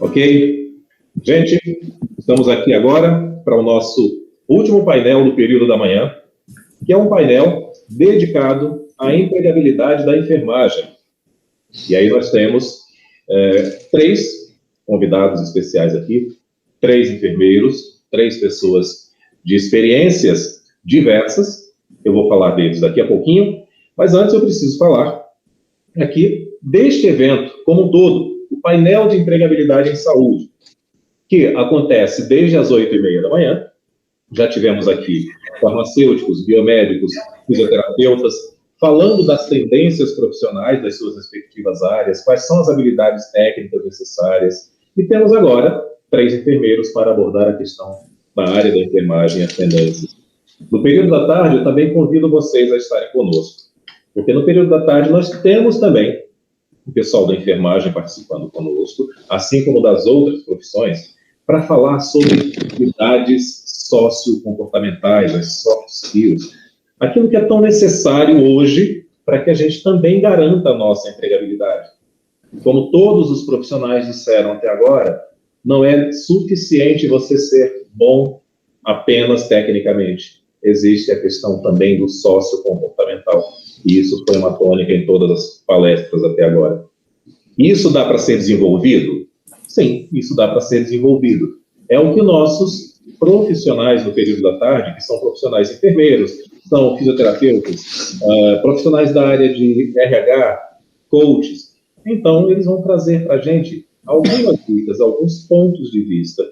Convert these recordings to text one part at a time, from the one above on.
Ok? Gente, estamos aqui agora para o nosso último painel do período da manhã, que é um painel dedicado à empregabilidade da enfermagem. E aí nós temos 3 convidados especiais aqui, 3 enfermeiros, 3 pessoas de experiências diversas. Eu vou falar deles daqui a pouquinho, mas antes eu preciso falar aqui deste evento como um todo, o painel de empregabilidade em saúde, que acontece desde as 8h30 da manhã. Já tivemos aqui farmacêuticos, biomédicos, fisioterapeutas, falando das tendências profissionais das suas respectivas áreas, quais são as habilidades técnicas necessárias. E temos agora 3 enfermeiros para abordar a questão da área da enfermagem e as tendências. No período da tarde, eu também convido vocês a estarem conosco, porque no período da tarde nós temos também o pessoal da enfermagem participando conosco, assim como das outras profissões, para falar sobre habilidades sociocomportamentais, as soft skills, aquilo que é tão necessário hoje para que a gente também garanta a nossa empregabilidade. Como todos os profissionais disseram até agora, não é suficiente você ser bom apenas tecnicamente. Existe a questão também do sociocomportamental. E isso foi uma tônica em todas as palestras até agora. Isso dá para ser desenvolvido? Sim, isso dá para ser desenvolvido. É o que nossos profissionais no período da tarde, que são profissionais enfermeiros, são fisioterapeutas, profissionais da área de RH, coaches, então eles vão trazer para a gente algumas dicas, alguns pontos de vista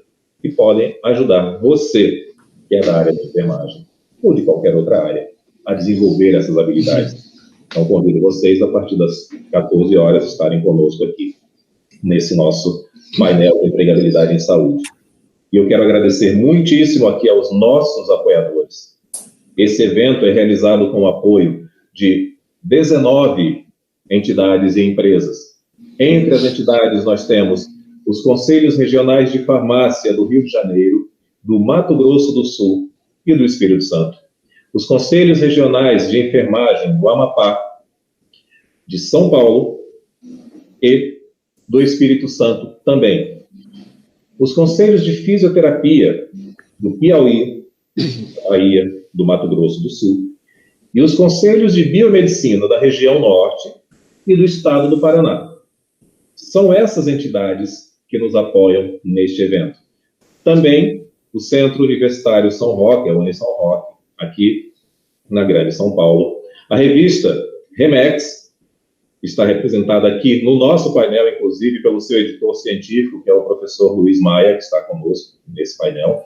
que podem ajudar você, que é da área de enfermagem, ou de qualquer outra área, a desenvolver essas habilidades. Então, convido vocês, a partir das 14 horas, estarem conosco aqui, nesse nosso painel de empregabilidade em saúde. E eu quero agradecer muitíssimo aqui aos nossos apoiadores. Esse evento é realizado com o apoio de 19 entidades e empresas. Entre as entidades, nós temos os Conselhos Regionais de Farmácia do Rio de Janeiro, do Mato Grosso do Sul e do Espírito Santo. Os Conselhos Regionais de Enfermagem do Amapá, de São Paulo e do Espírito Santo também. Os Conselhos de Fisioterapia do Piauí, Bahia, do Mato Grosso do Sul, e os Conselhos de Biomedicina da região Norte e do Estado do Paraná. São essas entidades que nos apoiam neste evento. Também o Centro Universitário São Roque, a Unisão Roque, aqui na Grande São Paulo. A revista Remex está representada aqui no nosso painel, inclusive pelo seu editor científico, que é o professor Luiz Maia, que está conosco nesse painel.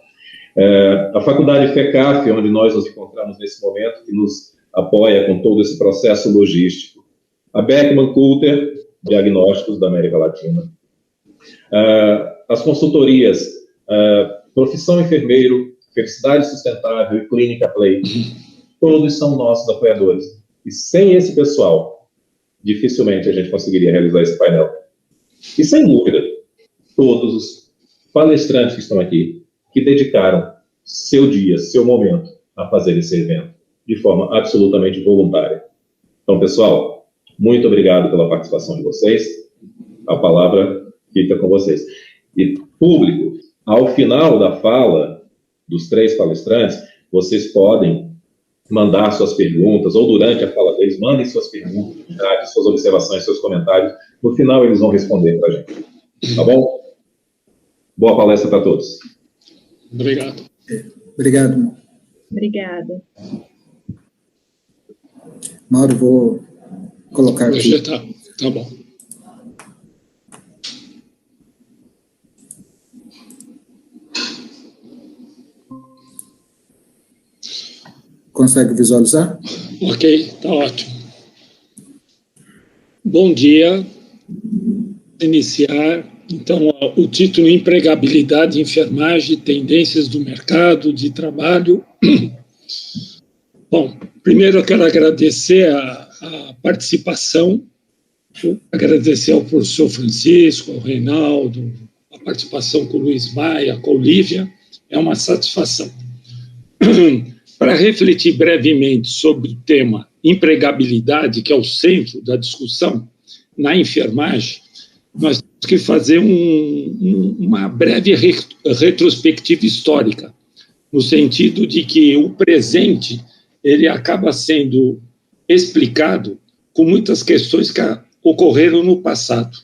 A Faculdade FECAF, onde nós nos encontramos nesse momento, que nos apoia com todo esse processo logístico. A Beckman Coulter, Diagnósticos da América Latina. As consultorias Profissão Enfermeiro, Felicidade Sustentável e Clínica Play, todos são nossos apoiadores. E sem esse pessoal, dificilmente a gente conseguiria realizar esse painel. E sem dúvida, todos os palestrantes que estão aqui, que dedicaram seu dia, seu momento a fazer esse evento, de forma absolutamente voluntária. Então, pessoal, muito obrigado pela participação de vocês. A palavra fica com vocês. E, público, ao final da fala dos 3 palestrantes, vocês podem mandar suas perguntas, ou durante a fala deles, mandem suas perguntas, suas observações, seus comentários. No final, eles vão responder para a gente. Tá bom? Boa palestra para todos. Obrigado. Obrigado. Obrigada. Mauro, vou colocar aqui. Tá bom. Consegue visualizar? Ok, está ótimo. Bom dia. Iniciar, então, o título Empregabilidade e Enfermagem, Tendências do Mercado de Trabalho. Bom, primeiro eu quero agradecer a participação, agradecer ao professor Francisco, ao Reinaldo, a participação com o Luiz Maia, com a Olívia, é uma satisfação. Para refletir brevemente sobre o tema empregabilidade, que é o centro da discussão na enfermagem, nós temos que fazer uma breve retrospectiva histórica, no sentido de que o presente ele acaba sendo explicado com muitas questões que ocorreram no passado.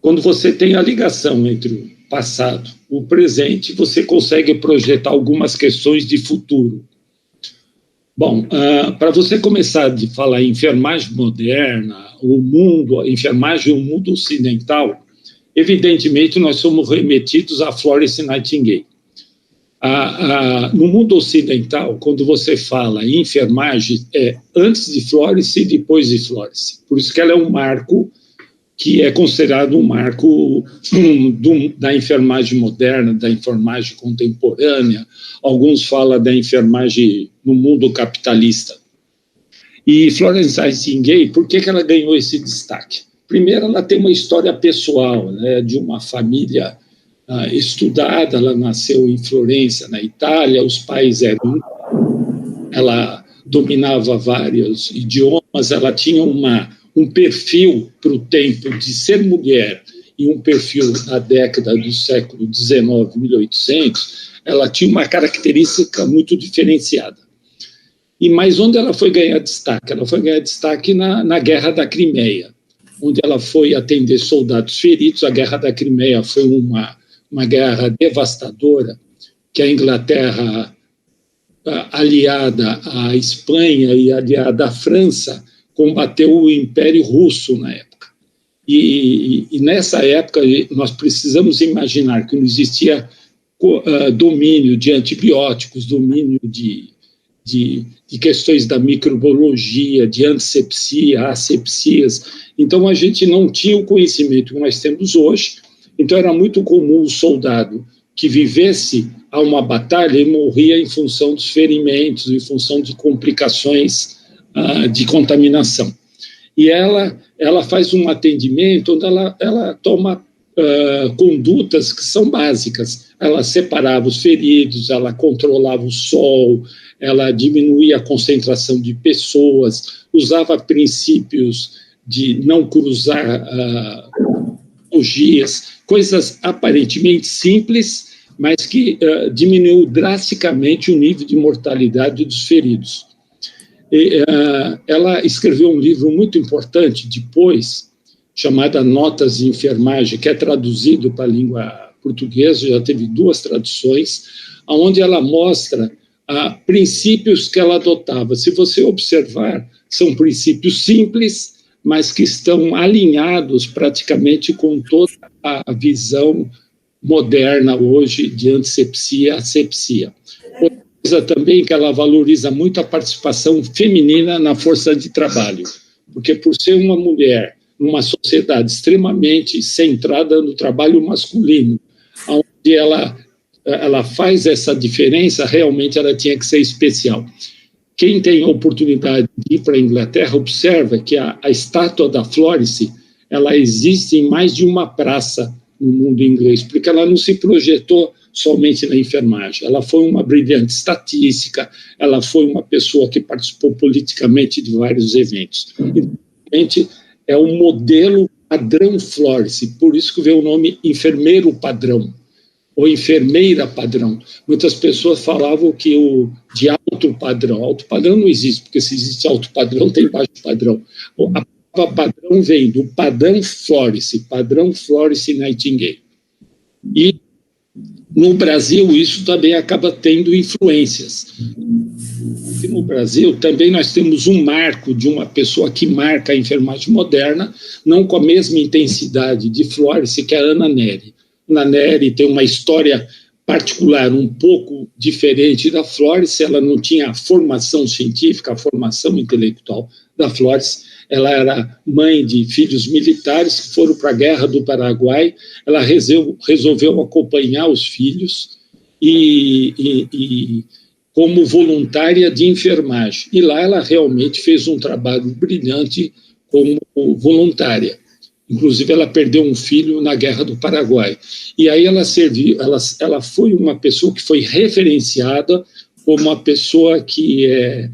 Quando você tem a ligação entre o passado e o presente, você consegue projetar algumas questões de futuro. Bom, para você começar a falar em enfermagem moderna, a enfermagem no mundo ocidental, evidentemente nós somos remetidos a Florence Nightingale. No mundo ocidental, quando você fala em enfermagem, é antes de Florence e depois de Florence. Por isso que ela é um marco que é considerado um marco da enfermagem moderna, da enfermagem contemporânea. Alguns falam da enfermagem no mundo capitalista. E Florence Nightingale, por que ela ganhou esse destaque? Primeiro, ela tem uma história pessoal, né, de uma família estudada. Ela nasceu em Florença, na Itália. Os pais ela dominava vários idiomas. Ela tinha um perfil para o tempo de ser mulher e um perfil na década do século XIX, 1800. Ela tinha uma característica muito diferenciada. Mas onde ela foi ganhar destaque? Ela foi ganhar destaque na Guerra da Crimeia, onde ela foi atender soldados feridos. A Guerra da Crimeia foi uma guerra devastadora, que a Inglaterra, aliada à Espanha e aliada à França, combateu o Império Russo na época. E nessa época, nós precisamos imaginar que não existia domínio de antibióticos, domínio de questões da microbiologia, de antisepsia, asepsias. Então, a gente não tinha o conhecimento que nós temos hoje. Então, era muito comum o soldado que vivesse a uma batalha e morria em função dos ferimentos, em função de complicações de contaminação. E ela faz um atendimento onde ela toma condutas que são básicas. Ela separava os feridos, ela controlava o sol, ela diminuía a concentração de pessoas, usava princípios de não cruzar patologias, coisas aparentemente simples, mas que diminuiu drasticamente o nível de mortalidade dos feridos. Ela escreveu um livro muito importante depois, chamado Notas de Enfermagem, que é traduzido para a língua portuguesa, já teve 2 traduções, onde ela mostra princípios que ela adotava. Se você observar, são princípios simples, mas que estão alinhados praticamente com toda a visão moderna hoje de antisepsia e asepsia. Outra coisa também que ela valoriza muito a participação feminina na força de trabalho, porque por ser uma mulher numa sociedade extremamente centrada no trabalho masculino, onde ela faz essa diferença, realmente ela tinha que ser especial. Quem tem a oportunidade de ir para a Inglaterra observa que a estátua da Florence, ela existe em mais de uma praça no mundo inglês, porque ela não se projetou somente na enfermagem. Ela foi uma brilhante estatística, ela foi uma pessoa que participou politicamente de vários eventos. Realmente é um modelo padrão Florence, por isso que veio o nome enfermeiro padrão, ou enfermeira padrão. Muitas pessoas falavam que de alto padrão não existe, porque se existe alto padrão, tem baixo padrão. A palavra padrão vem do padrão Florence Nightingale. E no Brasil isso também acaba tendo influências. E no Brasil também nós temos um marco de uma pessoa que marca a enfermagem moderna, não com a mesma intensidade de Florence, que é a Ana Nery. Ana Nery tem uma história particular um pouco diferente da Florence. Ela não tinha a formação científica, a formação intelectual da Florence. Ela era mãe de filhos militares que foram para a Guerra do Paraguai. Ela resolveu acompanhar os filhos e como voluntária de enfermagem. E lá ela realmente fez um trabalho brilhante como voluntária. Inclusive, ela perdeu um filho na Guerra do Paraguai. E aí ela foi uma pessoa que foi referenciada como uma pessoa que é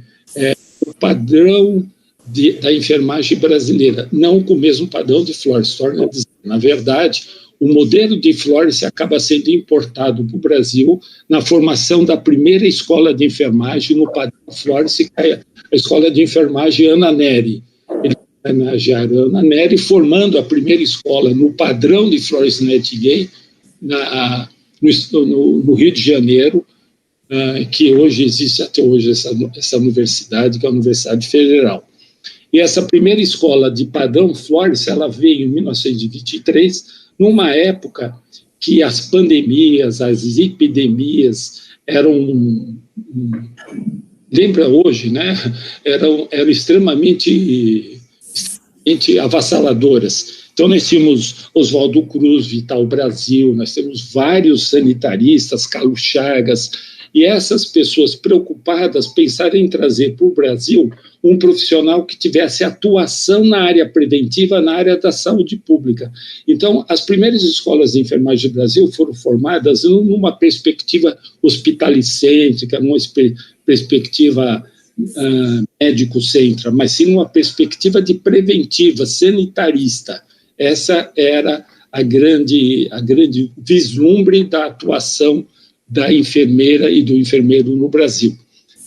o padrão da enfermagem brasileira, não com o mesmo padrão de Florence. Na verdade, o modelo de Florence acaba sendo importado para o Brasil na formação da primeira escola de enfermagem no padrão Florence, que é a escola de enfermagem Ana Neri. Ele homenagearam a Ana Neri, formando a primeira escola no padrão de Florence Nightingale, no Rio de Janeiro, que hoje existe até hoje essa universidade, que é a Universidade Federal. E essa primeira escola de padrão Florence, ela veio em 1923, numa época que as pandemias, as epidemias eram, lembra hoje, né? Eram extremamente avassaladoras. Então, nós tínhamos Oswaldo Cruz, Vital Brasil, nós temos vários sanitaristas, Carlos Chagas, e essas pessoas preocupadas pensaram em trazer para o Brasil um profissional que tivesse atuação na área preventiva, na área da saúde pública. Então, as primeiras escolas de enfermagem do Brasil foram formadas numa perspectiva hospitalicêntrica, numa perspectiva médico-cêntrica, mas sim numa perspectiva de preventiva, sanitarista. Essa era a grande vislumbre da atuação da enfermeira e do enfermeiro no Brasil.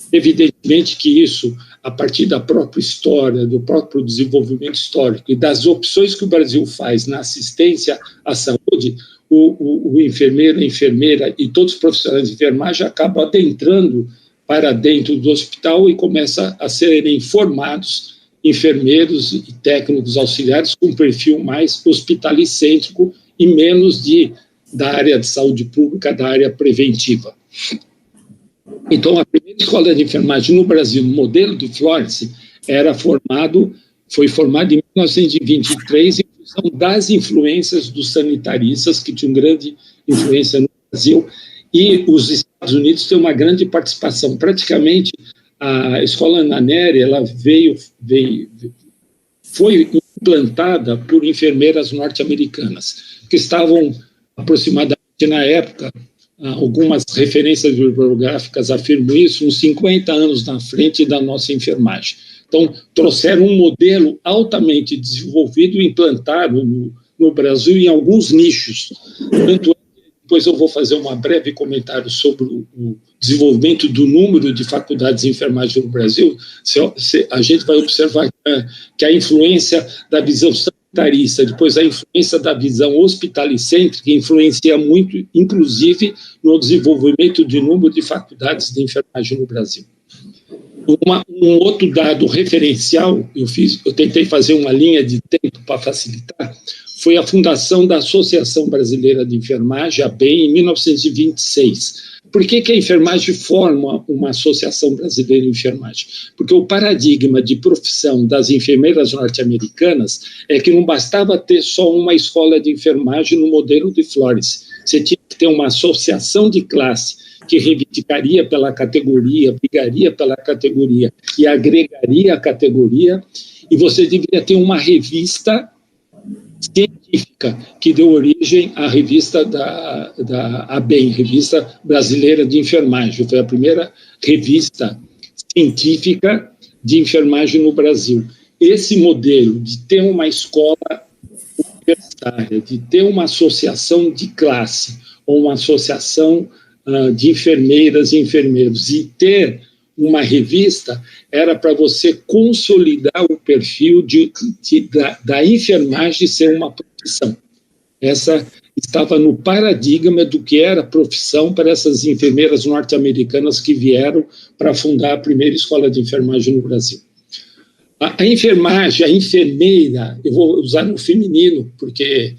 Evidentemente que isso, a partir da própria história, do próprio desenvolvimento histórico e das opções que o Brasil faz na assistência à saúde, o enfermeiro, a enfermeira e todos os profissionais de enfermagem acabam adentrando para dentro do hospital e começam a serem formados enfermeiros e técnicos auxiliares com um perfil mais hospitalicêntrico e menos da área de saúde pública, da área preventiva. Então, a primeira escola de enfermagem no Brasil, no modelo de Florence, foi formada em 1923 em função das influências dos sanitaristas, que tinham grande influência no Brasil, e os Estados Unidos têm uma grande participação. Praticamente, a escola Ana Neri, ela foi implantada por enfermeiras norte-americanas, que estavam aproximadamente na época, algumas referências bibliográficas afirmam isso, uns 50 anos na frente da nossa enfermagem. Então, trouxeram um modelo altamente desenvolvido e implantado no Brasil em alguns nichos. Tanto é que depois eu vou fazer um breve comentário sobre o desenvolvimento do número de faculdades de enfermagem no Brasil. A gente vai observar que a influência da visão sanitarista, depois a influência da visão hospitalicêntrica influencia muito, inclusive, no desenvolvimento de número de faculdades de enfermagem no Brasil. Um outro dado referencial, eu tentei fazer uma linha de tempo para facilitar, foi a fundação da Associação Brasileira de Enfermagem, a ABEM, em 1926. Por que a enfermagem forma uma Associação Brasileira de Enfermagem? Porque o paradigma de profissão das enfermeiras norte-americanas é que não bastava ter só uma escola de enfermagem no modelo de Florence. Você tinha que ter uma associação de classe que reivindicaria pela categoria, brigaria pela categoria e agregaria a categoria, e você deveria ter uma revista científica que deu origem à revista da ABEM, Revista Brasileira de Enfermagem. Foi a primeira revista científica de enfermagem no Brasil. Esse modelo de ter uma escola universitária, de ter uma associação de classe, ou uma associação de enfermeiras e enfermeiros, e ter uma revista, era para você consolidar o perfil da enfermagem ser uma profissão. Essa estava no paradigma do que era profissão para essas enfermeiras norte-americanas que vieram para fundar a primeira escola de enfermagem no Brasil. A enfermagem, a enfermeira, eu vou usar no feminino, porque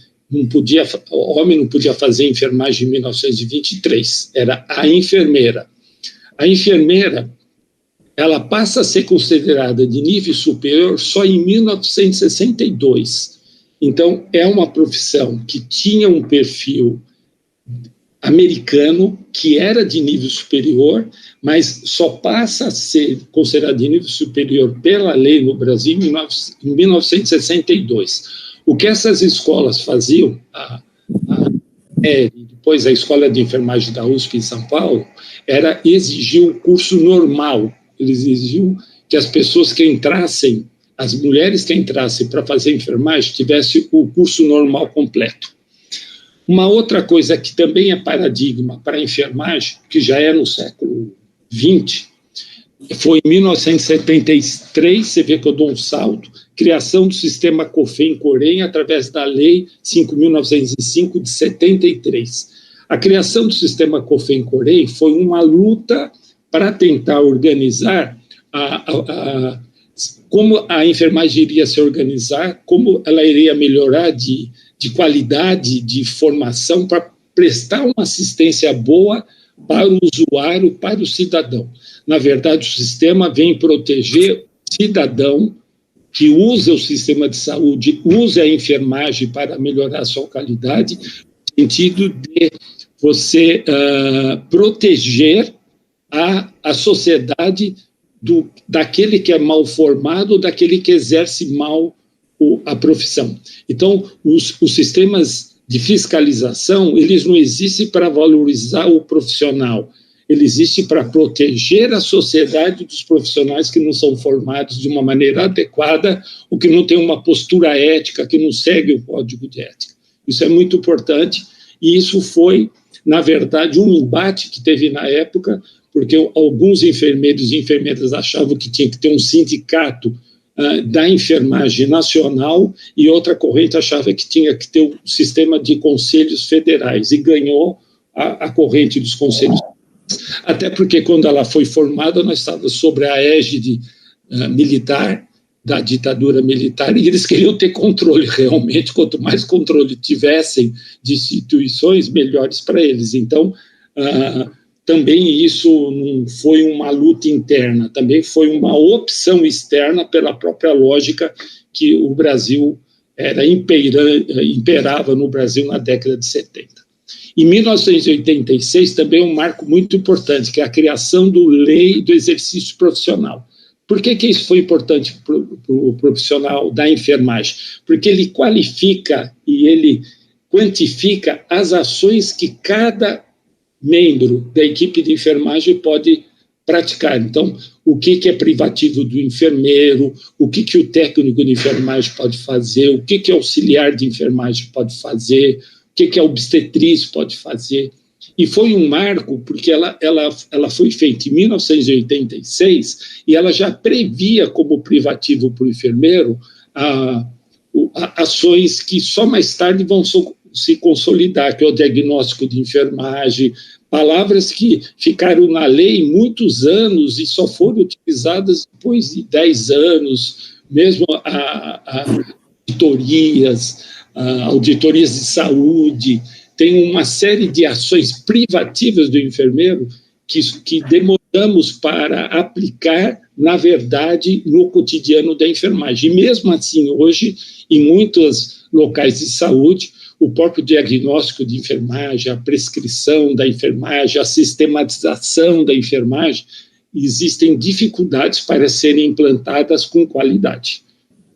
o homem não podia fazer enfermagem em 1923, era a enfermeira. A enfermeira, ela passa a ser considerada de nível superior só em 1962. Então, é uma profissão que tinha um perfil americano, que era de nível superior, mas só passa a ser considerada de nível superior pela lei no Brasil em 1962. O que essas escolas faziam, depois a Escola de Enfermagem da USP em São Paulo, era exigir o curso normal. Eles exigiam que as pessoas que entrassem as mulheres que entrassem para fazer enfermagem tivessem o curso normal completo. Uma outra coisa que também é paradigma para a enfermagem, que já é no século XX, foi em 1973, você vê que eu dou um salto, criação do sistema COFEM-COREM através da Lei 5.905 de 73. A criação do sistema COFEM-COREM foi uma luta para tentar organizar como a enfermagem iria se organizar, como ela iria melhorar de qualidade, de formação, para prestar uma assistência boa para o usuário, para o cidadão. Na verdade, o sistema vem proteger o cidadão que usa o sistema de saúde, usa a enfermagem para melhorar a sua qualidade, no sentido de você proteger a sociedade daquele que é mal formado, daquele que exerce mal a profissão. Então, os sistemas de fiscalização, eles não existem para valorizar o profissional, ele existe para proteger a sociedade dos profissionais que não são formados de uma maneira adequada ou que não têm uma postura ética, que não seguem o código de ética. Isso é muito importante e isso foi, na verdade, um embate que teve na época, porque alguns enfermeiros e enfermeiras achavam que tinha que ter um sindicato da enfermagem nacional e outra corrente achava que tinha que ter um sistema de conselhos federais e ganhou a corrente dos conselhos federais. Até porque quando ela foi formada nós estávamos sobre a égide militar, da ditadura militar, e eles queriam ter controle realmente, quanto mais controle tivessem de instituições, melhores para eles. Então, também isso não foi uma luta interna, também foi uma opção externa pela própria lógica que o Brasil imperava no Brasil na década de 70. Em 1986 também é um marco muito importante, que é a criação da Lei do Exercício Profissional. Por que isso foi importante para o profissional da enfermagem? Porque ele qualifica e ele quantifica as ações que cada membro da equipe de enfermagem pode praticar. Então, o que é privativo do enfermeiro, o que o técnico de enfermagem pode fazer, o que o auxiliar de enfermagem pode fazer, o que a obstetriz pode fazer. E foi um marco porque ela foi feita em 1986 e ela já previa como privativo para o enfermeiro ações que só mais tarde vão se consolidar, que é o diagnóstico de enfermagem, palavras que ficaram na lei muitos anos e só foram utilizadas depois de 10 anos, mesmo auditorias de saúde. Tem uma série de ações privativas do enfermeiro que demoramos para aplicar, na verdade, no cotidiano da enfermagem. E mesmo assim, hoje, em muitos locais de saúde, o próprio diagnóstico de enfermagem, a prescrição da enfermagem, a sistematização da enfermagem, existem dificuldades para serem implantadas com qualidade.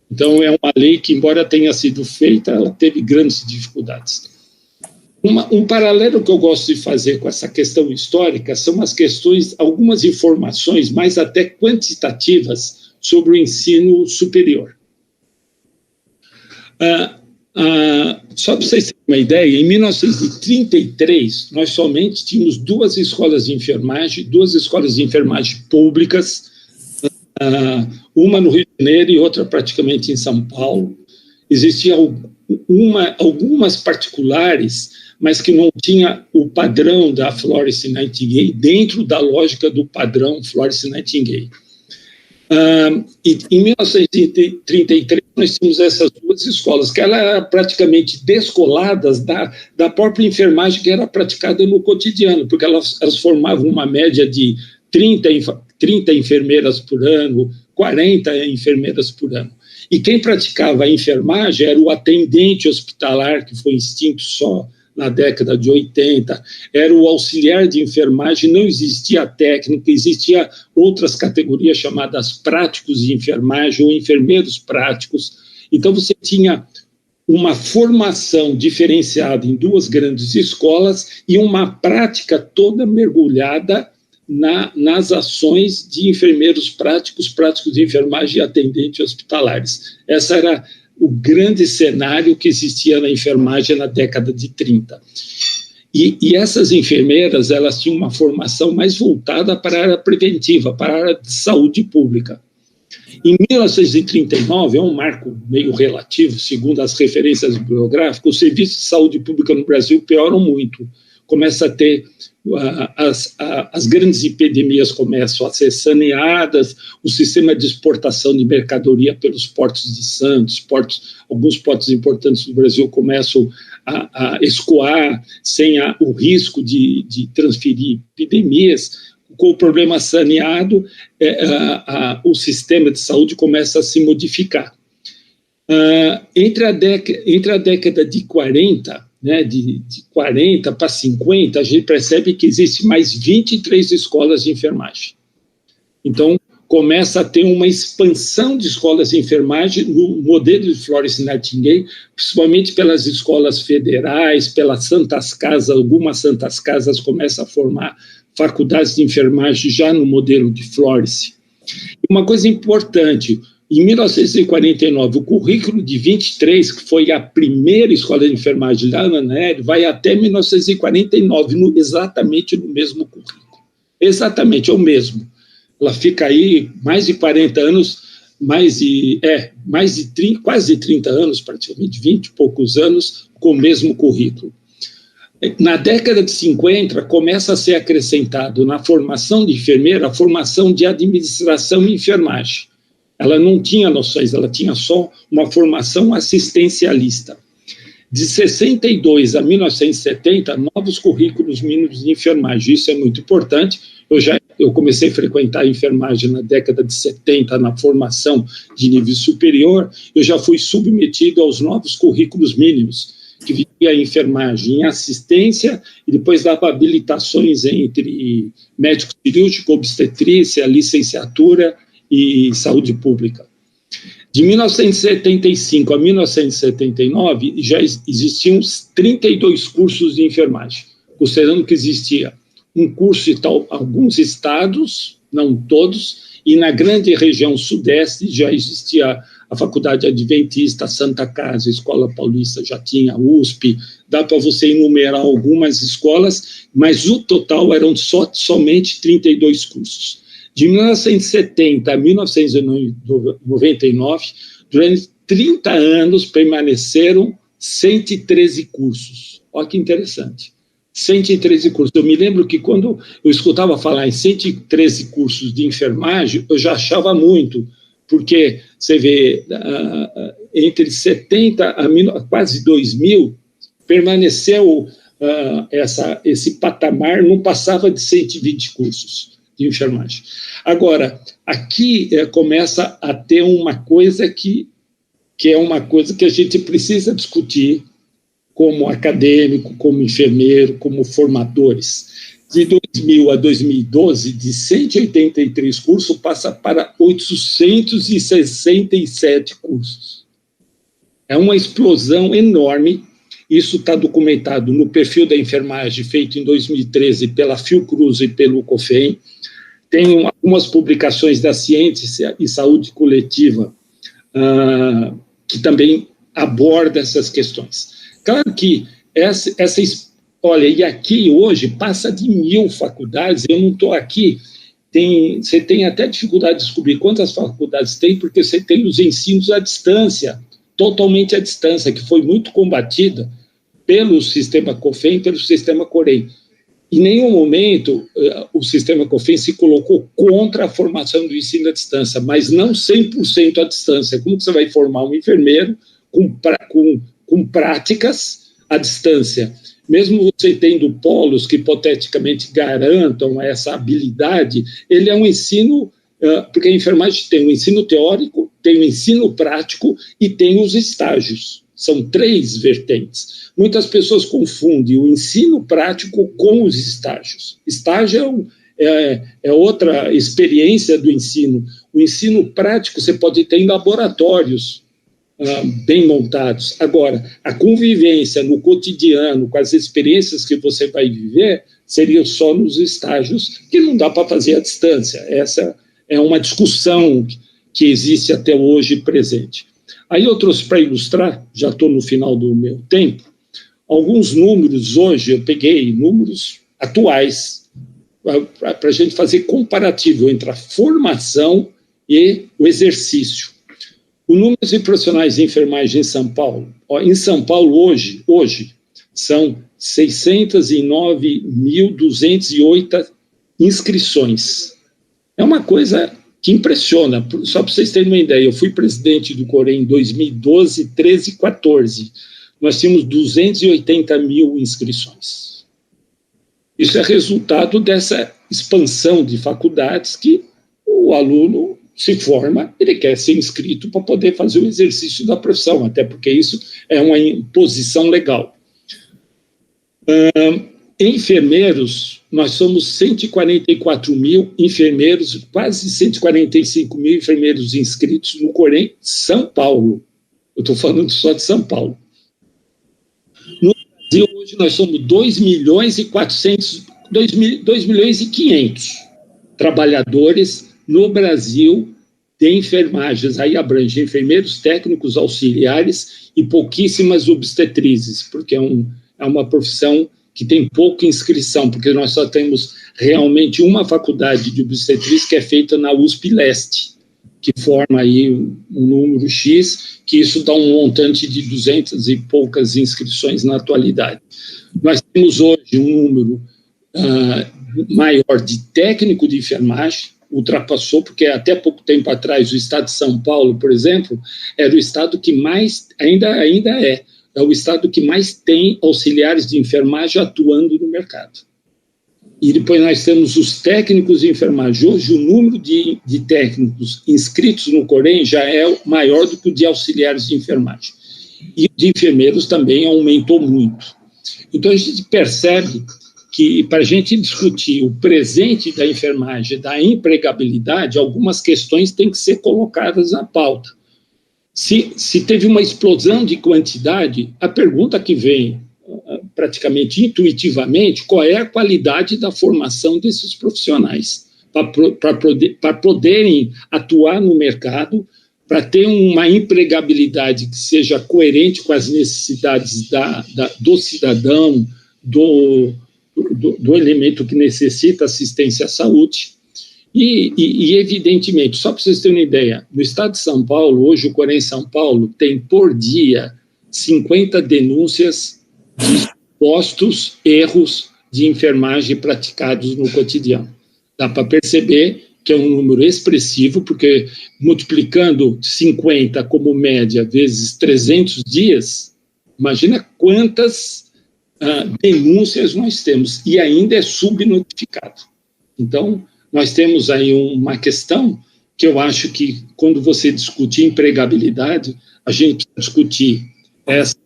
Então, é uma lei que, embora tenha sido feita, ela teve grandes dificuldades. Um paralelo que eu gosto de fazer com essa questão histórica são as questões, algumas informações mais até quantitativas sobre o ensino superior. Só para vocês terem uma ideia, em 1933, nós somente tínhamos duas escolas de enfermagem públicas, uma no Rio de Janeiro e outra praticamente em São Paulo. Existiam algumas particulares, mas que não tinha o padrão da Florence Nightingale dentro da lógica do padrão Florence Nightingale. E em 1933 nós tínhamos essas duas escolas, que elas eram praticamente descoladas da própria enfermagem que era praticada no cotidiano, porque elas formavam uma média de 30 enfermeiras por ano, 40 enfermeiras por ano. E quem praticava a enfermagem era o atendente hospitalar, que foi extinto só na década de 80, era o auxiliar de enfermagem, não existia técnica, existia outras categorias chamadas práticos de enfermagem ou enfermeiros práticos. Então você tinha uma formação diferenciada em duas grandes escolas e uma prática toda mergulhada nas ações de enfermeiros práticos de enfermagem e atendentes hospitalares. Esse era o grande cenário que existia na enfermagem na década de 30. E essas enfermeiras, elas tinham uma formação mais voltada para a área preventiva, para a área de saúde pública. Em 1939, é um marco meio relativo, segundo as referências bibliográficas, os serviços de saúde pública no Brasil pioram muito. Começa a ter, as grandes epidemias começam a ser saneadas, o sistema de exportação de mercadoria pelos portos de Santos, alguns portos importantes do Brasil começam a escoar sem o risco de transferir epidemias. Com o problema saneado, o sistema de saúde começa a se modificar. Entre a década de 40, né, de 40 para 50, a gente percebe que existe mais 23 escolas de enfermagem. Então, começa a ter uma expansão de escolas de enfermagem no modelo de Florence Nightingale, principalmente pelas escolas federais, pelas santas casas, algumas santas casas começam a formar faculdades de enfermagem já no modelo de Florence. Uma coisa importante, em 1949, o currículo de 23, que foi a primeira escola de enfermagem da Ana Nery, vai até 1949, exatamente no mesmo currículo. Exatamente, é o mesmo. Ela fica aí mais de 40 anos, quase 30 anos, praticamente 20 e poucos anos, com o mesmo currículo. Na década de 50, começa a ser acrescentado na formação de enfermeira a formação de administração e enfermagem. Ela não tinha noções, ela tinha só uma formação assistencialista. De 62 a 1970, novos currículos mínimos de enfermagem, isso é muito importante. Eu comecei a frequentar a enfermagem na década de 70, na formação de nível superior, eu já fui submetido aos novos currículos mínimos, que via a enfermagem em assistência e depois dava habilitações entre médico cirúrgico, obstetrícia, licenciatura e saúde pública. De 1975 a 1979, já existiam 32 cursos de enfermagem, considerando que existia um curso em alguns estados, não todos, e na grande região sudeste já existia a Faculdade Adventista, a Santa Casa, a Escola Paulista já tinha, a USP, dá para você enumerar algumas escolas, mas o total eram somente 32 cursos. De 1970 a 1999, durante 30 anos, permaneceram 113 cursos. Olha que interessante. 113 cursos. Eu me lembro que quando eu escutava falar em 113 cursos de enfermagem, eu já achava muito, porque você vê, entre 70 a quase 2000, permaneceu esse patamar, não passava de 120 cursos de enfermagem. Agora, aqui começa a ter uma coisa que é uma coisa que a gente precisa discutir como acadêmico, como enfermeiro, como formadores. De 2000 a 2012, de 183 cursos, passa para 867 cursos. É uma explosão enorme. Isso está documentado no perfil da enfermagem, feito em 2013 pela Fiocruz e pelo COFEM. Tem algumas publicações da Ciência e Saúde Coletiva que também aborda essas questões. Claro que olha, e aqui hoje passa de 1000 faculdades, eu não estou aqui, você tem até dificuldade de descobrir quantas faculdades tem, porque você tem os ensinos à distância, totalmente à distância, que foi muito combatida pelo sistema COFEM e pelo sistema COREM. Em nenhum momento o sistema COFEM se colocou contra a formação do ensino à distância, mas não 100% à distância. Como que você vai formar um enfermeiro com práticas à distância? Mesmo você tendo polos que hipoteticamente garantam essa habilidade, ele é um ensino, porque a enfermagem tem um ensino teórico, tem um ensino prático e tem os estágios. São 3 vertentes. Muitas pessoas confundem o ensino prático com os estágios. Estágio é outra experiência do ensino. O ensino prático você pode ter em laboratórios bem montados. Agora, a convivência no cotidiano, com as experiências que você vai viver, seria só nos estágios, que não dá para fazer à distância. Essa é uma discussão que existe até hoje presente. Aí eu trouxe para ilustrar, já estou no final do meu tempo, alguns números hoje, eu peguei números atuais, para a gente fazer comparativo entre a formação e o exercício. O número de profissionais de enfermagem em São Paulo. Em São Paulo, hoje são 609.208 inscrições. É uma coisa que impressiona. Só para vocês terem uma ideia, eu fui presidente do Corém em 2012, 13 e 14. Nós tínhamos 280 mil inscrições. Isso é resultado dessa expansão de faculdades que o aluno se forma, ele quer ser inscrito para poder fazer o exercício da profissão, até porque isso é uma imposição legal. Enfermeiros, nós somos 144 mil enfermeiros, quase 145 mil enfermeiros inscritos no Corém, São Paulo. Eu estou falando só de São Paulo. No Brasil, hoje, nós somos 2 milhões e 500 trabalhadores no Brasil de enfermagens. Aí abrange enfermeiros, técnicos, auxiliares e pouquíssimas obstetrizes, porque é uma profissão que tem pouca inscrição, porque nós só temos realmente uma faculdade de obstetriz que é feita na USP Leste, que forma aí um número X, que isso dá um montante de 200 e poucas inscrições na atualidade. Nós temos hoje um número maior de técnico de enfermagem, ultrapassou, porque até pouco tempo atrás o estado de São Paulo, por exemplo, era o estado que mais, ainda é o estado que mais tem auxiliares de enfermagem atuando no mercado. E depois nós temos os técnicos de enfermagem. Hoje o número de técnicos inscritos no Corém já é maior do que o de auxiliares de enfermagem. E o de enfermeiros também aumentou muito. Então a gente percebe que, para a gente discutir o presente da enfermagem, da empregabilidade, algumas questões têm que ser colocadas na pauta. Se teve uma explosão de quantidade, a pergunta que vem praticamente intuitivamente, qual é a qualidade da formação desses profissionais, para poderem atuar no mercado, para ter uma empregabilidade que seja coerente com as necessidades do cidadão, do elemento que necessita assistência à saúde. E, evidentemente, só para vocês terem uma ideia, no estado de São Paulo, hoje o Corém São Paulo tem por dia 50 denúncias de supostos erros de enfermagem praticados no cotidiano. Dá para perceber que é um número expressivo, porque multiplicando 50 como média vezes 300 dias, imagina quantas denúncias nós temos, e ainda é subnotificado. Então, nós temos aí uma questão que eu acho que, quando você discute empregabilidade, a gente precisa discutir essa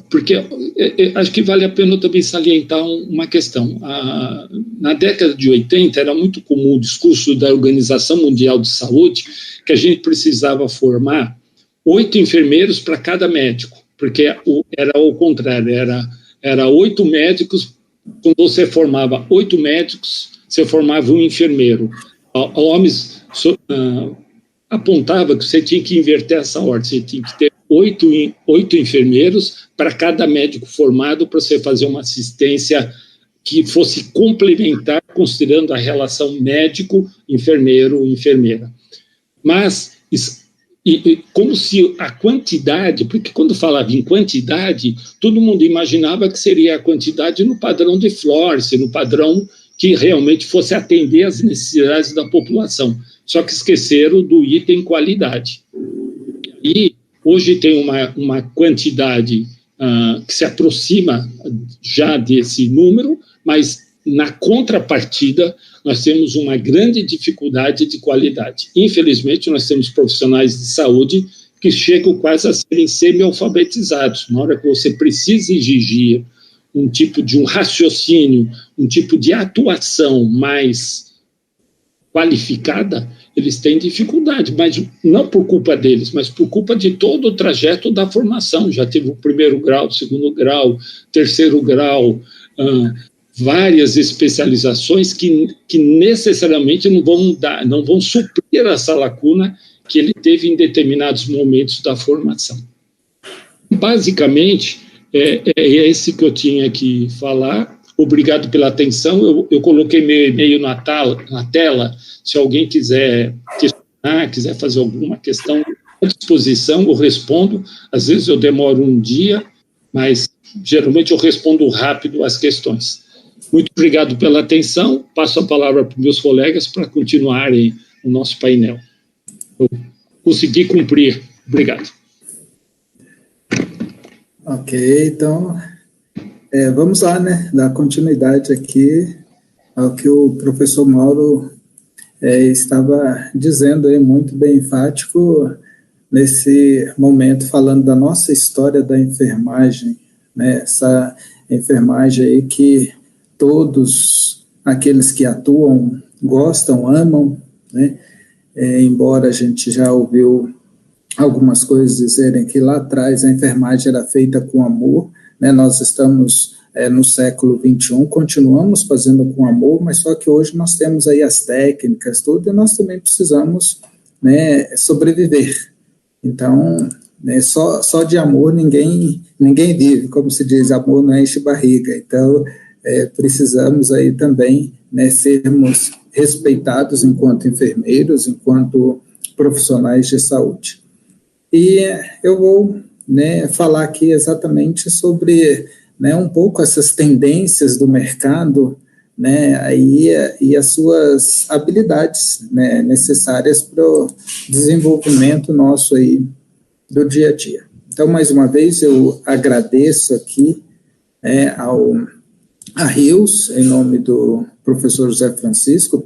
porque acho que vale a pena também salientar uma questão. Na década de 80, era muito comum o discurso da Organização Mundial de Saúde que a gente precisava formar 8 enfermeiros para cada médico, porque era o contrário, era 8 médicos, quando você formava 8 médicos, você formava um enfermeiro. A OMS apontava que você tinha que inverter essa ordem, você tinha que ter 8 enfermeiros para cada médico formado, para você fazer uma assistência que fosse complementar, considerando a relação médico-enfermeiro-enfermeira. Mas, como se a quantidade, porque quando falava em quantidade, todo mundo imaginava que seria a quantidade no padrão de Florence, no padrão que realmente fosse atender às necessidades da população. Só que esqueceram do item qualidade. E hoje tem uma quantidade que se aproxima já desse número, mas na contrapartida nós temos uma grande dificuldade de qualidade. Infelizmente, nós temos profissionais de saúde que chegam quase a serem semi-alfabetizados. Na hora que você precisa exigir um tipo de um raciocínio, um tipo de atuação mais qualificada, eles têm dificuldade, mas não por culpa deles, mas por culpa de todo o trajeto da formação. Já teve o 1º grau, 2º grau, 3º grau, várias especializações que necessariamente não vão suprir essa lacuna que ele teve em determinados momentos da formação. Basicamente, é esse que eu tinha que falar. Obrigado pela atenção. Eu coloquei meu e-mail na tela. Se alguém quiser questionar, quiser fazer alguma questão, à disposição, eu respondo. Às vezes eu demoro um dia, mas geralmente eu respondo rápido as questões. Muito obrigado pela atenção. Passo a palavra para os meus colegas para continuarem o nosso painel. Eu consegui cumprir. Obrigado. Ok, então vamos lá, né? Dar continuidade aqui ao que o professor Mauro estava dizendo aí, muito bem enfático, nesse momento, falando da nossa história da enfermagem, né? Essa enfermagem aí que todos aqueles que atuam gostam, amam, né? Embora a gente já ouviu algumas coisas dizerem que lá atrás a enfermagem era feita com amor, né? Nós estamos no século XXI, continuamos fazendo com amor, mas só que hoje nós temos aí as técnicas, tudo, e nós também precisamos, né, sobreviver. Então, né, só de amor ninguém vive, como se diz, amor não enche barriga. Então, precisamos aí também, né, sermos respeitados enquanto enfermeiros, enquanto profissionais de saúde. E eu vou, né, falar aqui exatamente sobre, né, um pouco essas tendências do mercado, né, aí, e as suas habilidades, né, necessárias para o desenvolvimento nosso aí do dia a dia. Então, mais uma vez, eu agradeço aqui a Rios, em nome do professor José Francisco,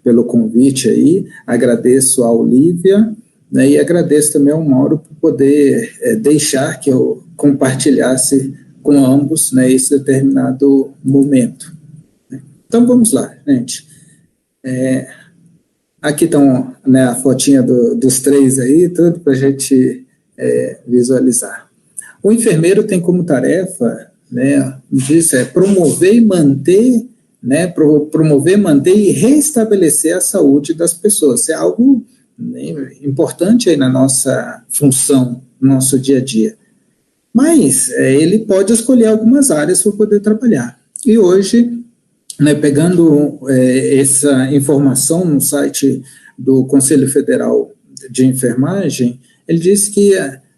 pelo convite aí, agradeço a Olívia, né, e agradeço também ao Mauro por poder deixar que eu compartilhasse com ambos, né, esse determinado momento. Então, vamos lá, gente. Aqui estão, né, a fotinha dos três aí, tudo para a gente visualizar. O enfermeiro tem como tarefa, né, promover e manter, né, promover, manter e restabelecer a saúde das pessoas. Isso é algo, né, importante aí na nossa função, no nosso dia a dia. Mas ele pode escolher algumas áreas para poder trabalhar. E hoje, né, pegando essa informação no site do Conselho Federal de Enfermagem, ele diz que,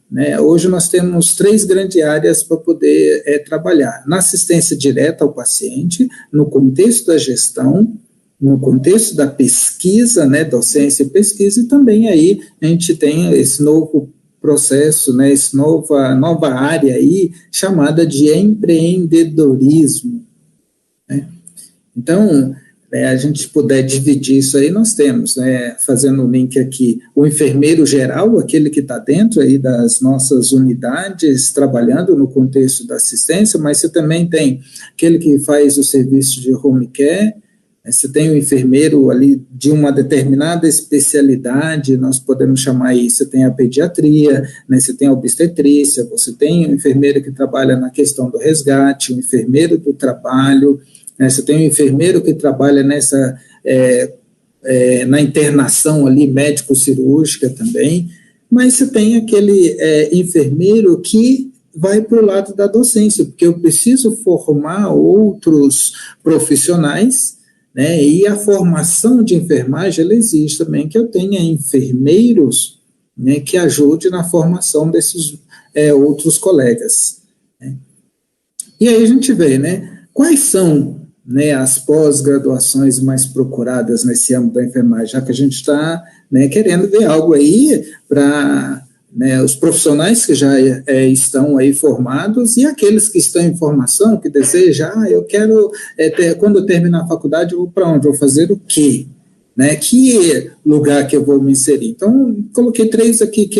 né, hoje nós temos 3 grandes áreas para poder trabalhar: na assistência direta ao paciente, no contexto da gestão, no contexto da pesquisa, né, docência e pesquisa, e também aí a gente tem esse novo processo, né, essa nova área aí chamada de empreendedorismo, né? Então, a gente puder dividir isso aí, nós temos, né, fazendo o link aqui, o enfermeiro geral, aquele que está dentro aí das nossas unidades, trabalhando no contexto da assistência, mas você também tem aquele que faz o serviço de home care, você tem o enfermeiro ali de uma determinada especialidade, nós podemos chamar aí, você tem a pediatria, né, você tem a obstetrícia, você tem o enfermeiro que trabalha na questão do resgate, o enfermeiro do trabalho, né, você tem o enfermeiro que trabalha nessa, na internação ali, médico-cirúrgica também, mas você tem aquele enfermeiro que vai para o lado da docência, porque eu preciso formar outros profissionais, né, e a formação de enfermagem, ela exige também que eu tenha enfermeiros, né, que ajudem na formação desses outros colegas, né. E aí a gente vê, né, quais são, né, as pós-graduações mais procuradas nesse âmbito da enfermagem, já que a gente está, né, querendo ver algo aí para, né, os profissionais que já estão aí formados e aqueles que estão em formação, que desejam, eu quero, quando eu terminar a faculdade, eu vou para onde? Eu vou fazer o quê? Né, que lugar que eu vou me inserir? Então, coloquei 3 aqui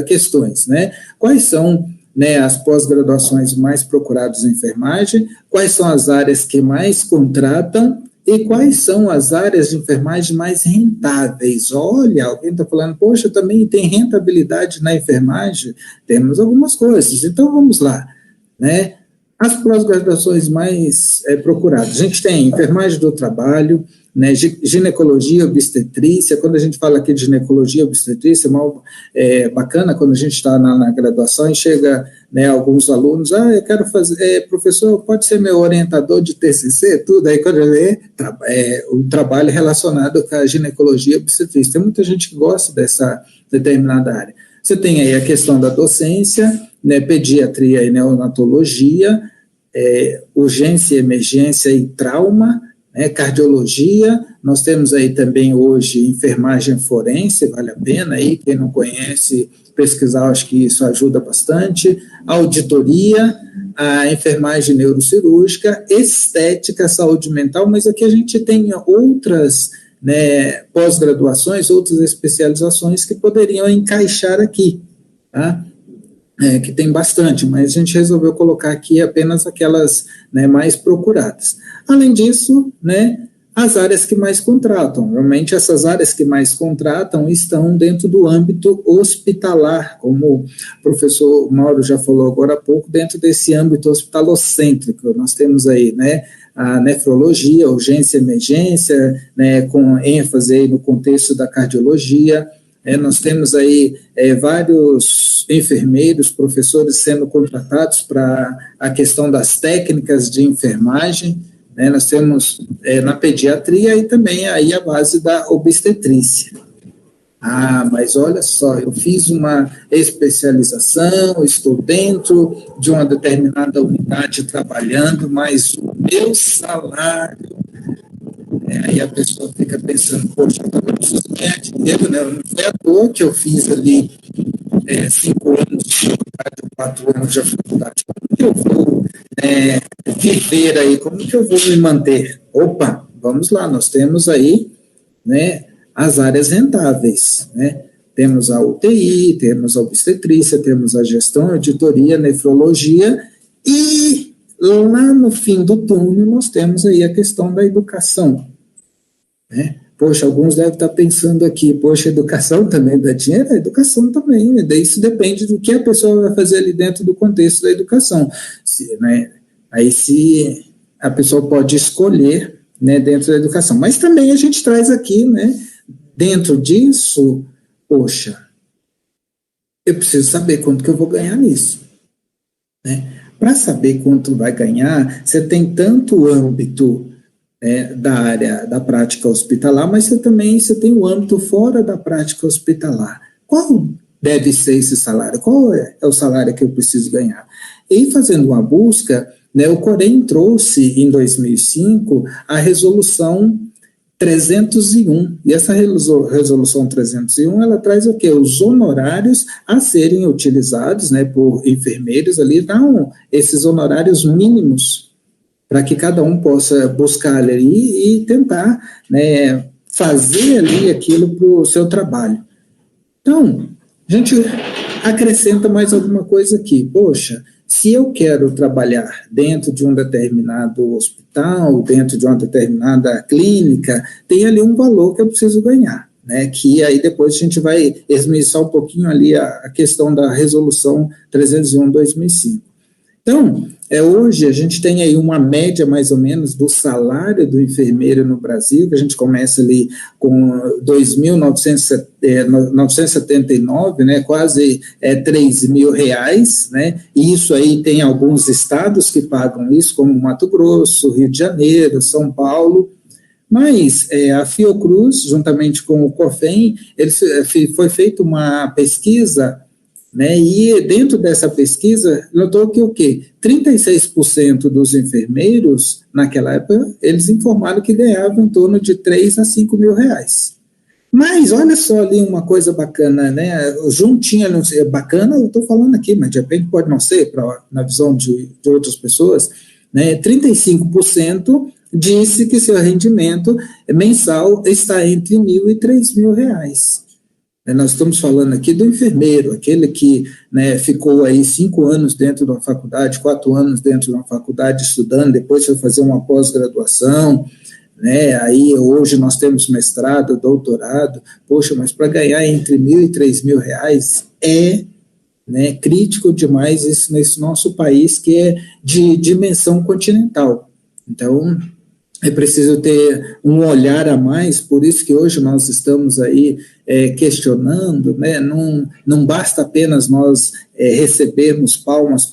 questões, né? Quais são, né, as pós-graduações mais procuradas em enfermagem, quais são as áreas que mais contratam e quais são as áreas de enfermagem mais rentáveis. Olha, alguém está falando, poxa, também tem rentabilidade na enfermagem? Temos algumas coisas, então vamos lá, né? as pós-graduações mais procuradas. A gente tem enfermagem do trabalho, né, ginecologia, obstetrícia. Quando a gente fala aqui de ginecologia, obstetrícia, é bacana quando a gente está na graduação e chega, né, alguns alunos, eu quero fazer, professor, pode ser meu orientador de TCC, tudo, aí quando eu ver o trabalho relacionado com a ginecologia e obstetrícia. Tem muita gente que gosta dessa determinada área. Você tem aí a questão da docência, né, pediatria e neonatologia, urgência, emergência e trauma, cardiologia. Nós temos aí também hoje enfermagem forense, vale a pena aí, quem não conhece, pesquisar, acho que isso ajuda bastante, auditoria, a enfermagem neurocirúrgica, estética, saúde mental, mas aqui a gente tem outras, né, pós-graduações, outras especializações que poderiam encaixar aqui, tá? Que tem bastante, mas a gente resolveu colocar aqui apenas aquelas, né, mais procuradas. Além disso, né, as áreas que mais contratam. Realmente, essas áreas que mais contratam estão dentro do âmbito hospitalar, como o professor Mauro já falou agora há pouco, dentro desse âmbito hospitalocêntrico. Nós temos aí, né, a nefrologia, urgência e emergência, né, com ênfase aí no contexto da cardiologia. Nós temos aí vários enfermeiros, professores sendo contratados para a questão das técnicas de enfermagem, né? Nós temos na pediatria e também aí a base da obstetrícia. Mas olha só, eu fiz uma especialização, estou dentro de uma determinada unidade trabalhando, mas o meu salário... Aí a pessoa fica pensando, poxa, eu não preciso ganhar dinheiro, né? Não foi à toa que eu fiz ali 5 anos de faculdade, 4 anos de faculdade. Como que eu vou viver aí? Como que eu vou me manter? Opa, vamos lá, nós temos aí, né, as áreas rentáveis, né? Temos a UTI, temos a obstetrícia, temos a gestão, auditoria, nefrologia e lá no fim do túnel nós temos aí a questão da educação. Poxa, alguns devem estar pensando aqui, poxa, educação também dá dinheiro? A educação também, né? Daí isso depende do que a pessoa vai fazer ali dentro do contexto da educação. Aí se a pessoa pode escolher, né, dentro da educação. Mas também a gente traz aqui, né, dentro disso, poxa, eu preciso saber quanto que eu vou ganhar nisso, né? Para saber quanto vai ganhar, você tem tanto o âmbito da área da prática hospitalar, mas você tem o âmbito fora da prática hospitalar. Qual deve ser esse salário? Qual é o salário que eu preciso ganhar? E fazendo uma busca, né, o Corém trouxe em 2005 a resolução 301, e essa resolução 301, ela traz o quê? Os honorários a serem utilizados, né, por enfermeiros ali, dão esses honorários mínimos para que cada um possa buscar ali e tentar, né, fazer ali aquilo para o seu trabalho. Então, a gente acrescenta mais alguma coisa aqui. Poxa, se eu quero trabalhar dentro de um determinado hospital, dentro de uma determinada clínica, tem ali um valor que eu preciso ganhar, né? Que aí depois a gente vai esmiuçar um pouquinho ali a questão da resolução 301/2005. Então, hoje a gente tem aí uma média mais ou menos do salário do enfermeiro no Brasil, que a gente começa ali com 2.979, né, quase R$3.000, né, e isso aí tem alguns estados que pagam isso, como Mato Grosso, Rio de Janeiro, São Paulo, mas a Fiocruz, juntamente com o COFEM, foi feita uma pesquisa, né, e dentro dessa pesquisa, notou que o quê? 36% dos enfermeiros, naquela época, eles informaram que ganhavam em torno de R$3 a R$5.000. Mas olha só ali uma coisa bacana, né? Juntinho, bacana, eu estou falando aqui, mas de repente pode não ser, na visão de outras pessoas, né? 35% disse que seu rendimento mensal está entre R$1.000 e R$3.000. Nós estamos falando aqui do enfermeiro, aquele que, né, ficou aí 5 anos dentro de uma faculdade, 4 anos dentro de uma faculdade estudando, depois foi fazer uma pós-graduação, né, aí hoje nós temos mestrado, doutorado, poxa, mas para ganhar entre R$1.000 e R$3.000 né, crítico demais isso nesse nosso país, que é de dimensão continental. Então, é preciso ter um olhar a mais, por isso que hoje nós estamos aí questionando, né? Não basta apenas nós recebermos palmas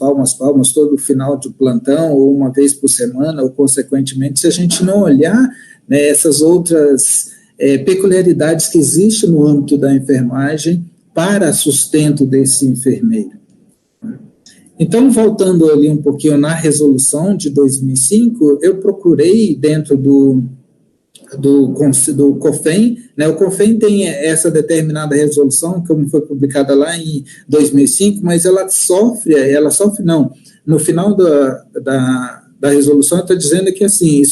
todo final de plantão, ou uma vez por semana, ou consequentemente, se a gente não olhar, né, essas outras peculiaridades que existem no âmbito da enfermagem para sustento desse enfermeiro. Então, voltando ali um pouquinho na resolução de 2005, eu procurei dentro do COFEM, né? O COFEM tem essa determinada resolução, como foi publicada lá em 2005, mas ela sofre não, no final da resolução está dizendo que assim,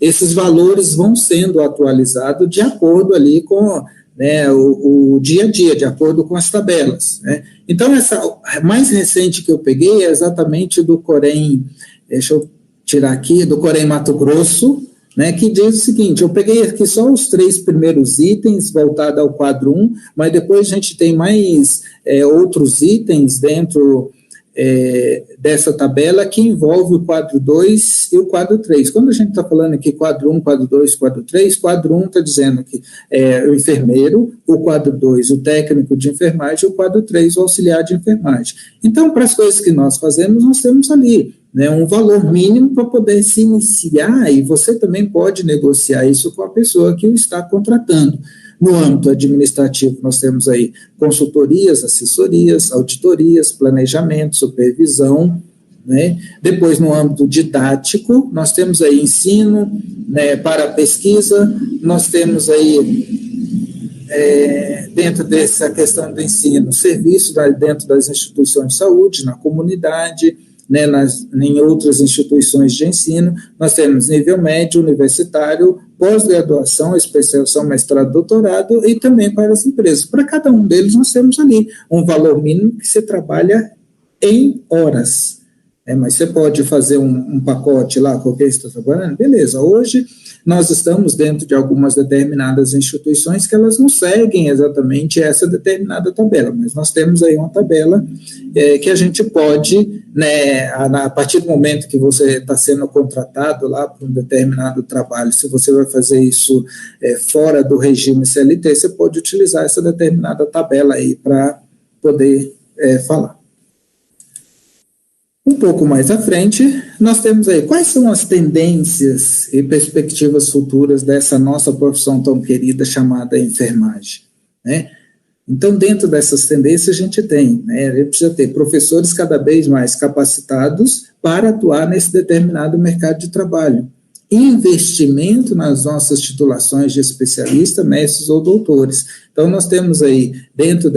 esses valores vão sendo atualizados de acordo ali com, né, o dia a dia, de acordo com as tabelas, né? Então, essa mais recente que eu peguei é exatamente do Corém, deixa eu tirar aqui, do Corém Mato Grosso, né, que diz o seguinte: eu peguei aqui só os 3 primeiros itens voltados ao quadro 1, mas depois a gente tem mais outros itens dentro dessa tabela que envolve o quadro 2 e o quadro 3. Quando a gente está falando aqui quadro 1, quadro 2, quadro 3, quadro 1 está dizendo que o enfermeiro, o quadro 2, o técnico de enfermagem, o quadro 3, o auxiliar de enfermagem. Então, para as coisas que nós fazemos, nós temos ali, né, um valor mínimo para poder se iniciar, e você também pode negociar isso com a pessoa que o está contratando. No âmbito administrativo, nós temos aí consultorias, assessorias, auditorias, planejamento, supervisão, né? Depois, no âmbito didático, nós temos aí ensino, né, para pesquisa, nós temos aí, dentro dessa questão do ensino, serviço dentro das instituições de saúde, na comunidade, né, em outras instituições de ensino. Nós temos nível médio, universitário, pós-graduação, especialização, mestrado, doutorado, e também para as empresas. Para cada um deles, nós temos ali um valor mínimo que se trabalha em horas. Mas você pode fazer um pacote lá, qualquer que está trabalhando, beleza. Hoje, nós estamos dentro de algumas determinadas instituições que elas não seguem exatamente essa determinada tabela, mas nós temos aí uma tabela que a gente pode, né, a partir do momento que você está sendo contratado lá para um determinado trabalho, se você vai fazer isso fora do regime CLT, você pode utilizar essa determinada tabela aí para poder falar. Um pouco mais à frente, nós temos aí quais são as tendências e perspectivas futuras dessa nossa profissão tão querida chamada enfermagem, né? Então, dentro dessas tendências, a gente tem, né, a gente precisa ter professores cada vez mais capacitados para atuar nesse determinado mercado de trabalho. Investimento nas nossas titulações de especialista, mestres ou doutores. Então, nós temos aí, dentro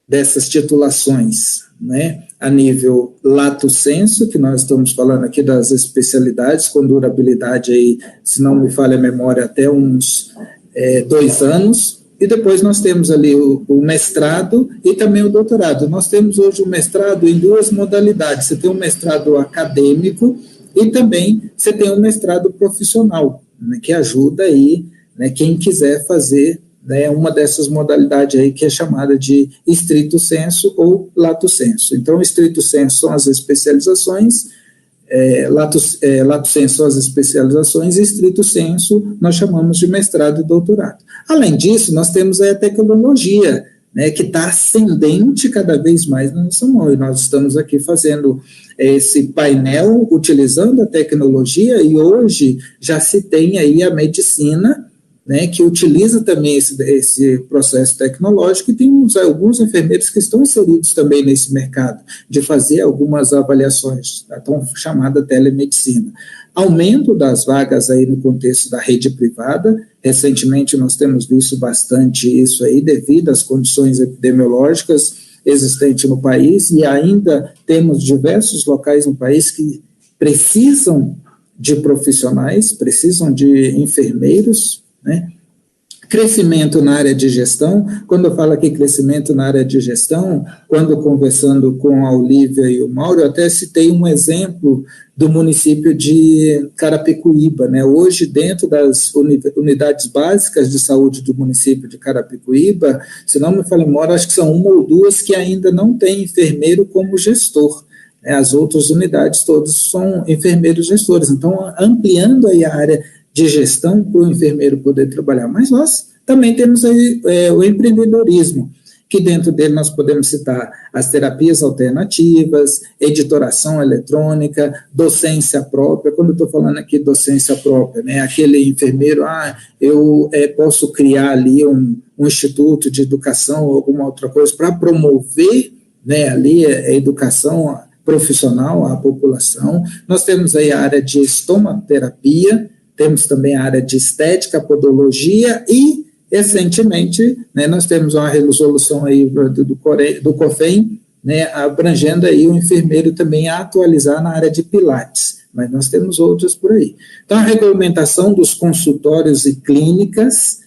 dessas titulações, né, a nível lato sensu, que nós estamos falando aqui das especialidades com durabilidade aí, se não me falha a memória, até uns 2 anos, e depois nós temos ali o mestrado e também o doutorado. Nós temos hoje o mestrado em 2 modalidades: você tem um mestrado acadêmico e também você tem um mestrado profissional, né, que ajuda aí, né, quem quiser fazer, né, uma dessas modalidades aí que é chamada de stricto sensu ou lato sensu. Então, stricto sensu são as especializações, lato sensu são as especializações, e stricto sensu nós chamamos de mestrado e doutorado. Além disso, nós temos a tecnologia, né, que está ascendente cada vez mais na nossa mão, e nós estamos aqui fazendo esse painel utilizando a tecnologia, e hoje já se tem aí a medicina, né, que utiliza também esse processo tecnológico, e tem alguns enfermeiros que estão inseridos também nesse mercado, de fazer algumas avaliações, a tão chamada telemedicina. Aumento das vagas aí no contexto da rede privada, recentemente nós temos visto bastante isso aí, devido às condições epidemiológicas existentes no país, e ainda temos diversos locais no país que precisam de profissionais, precisam de enfermeiros, né, Crescimento na área de gestão. Quando eu falo aqui crescimento na área de gestão, quando conversando com a Olívia e o Mauro, eu até citei um exemplo do município de Carapicuíba, né? Hoje, dentro das unidades básicas de saúde do município de Carapicuíba, se não me falha a memória, acho que são uma ou duas que ainda não tem enfermeiro como gestor. As outras unidades todas são enfermeiros gestores. Então, ampliando aí a área de gestão para o enfermeiro poder trabalhar. Mas nós também temos aí o empreendedorismo, que dentro dele nós podemos citar as terapias alternativas, editoração eletrônica, docência própria. Quando eu estou falando aqui docência própria, né, aquele enfermeiro, eu posso criar ali um instituto de educação ou alguma outra coisa para promover, né, ali a educação profissional à população. Nós temos aí a área de estomaterapia, temos também a área de estética, podologia e, recentemente, né, nós temos uma resolução aí do COFEM, né, abrangendo aí o enfermeiro também a atualizar na área de pilates, mas nós temos outras por aí. Então, a regulamentação dos consultórios e clínicas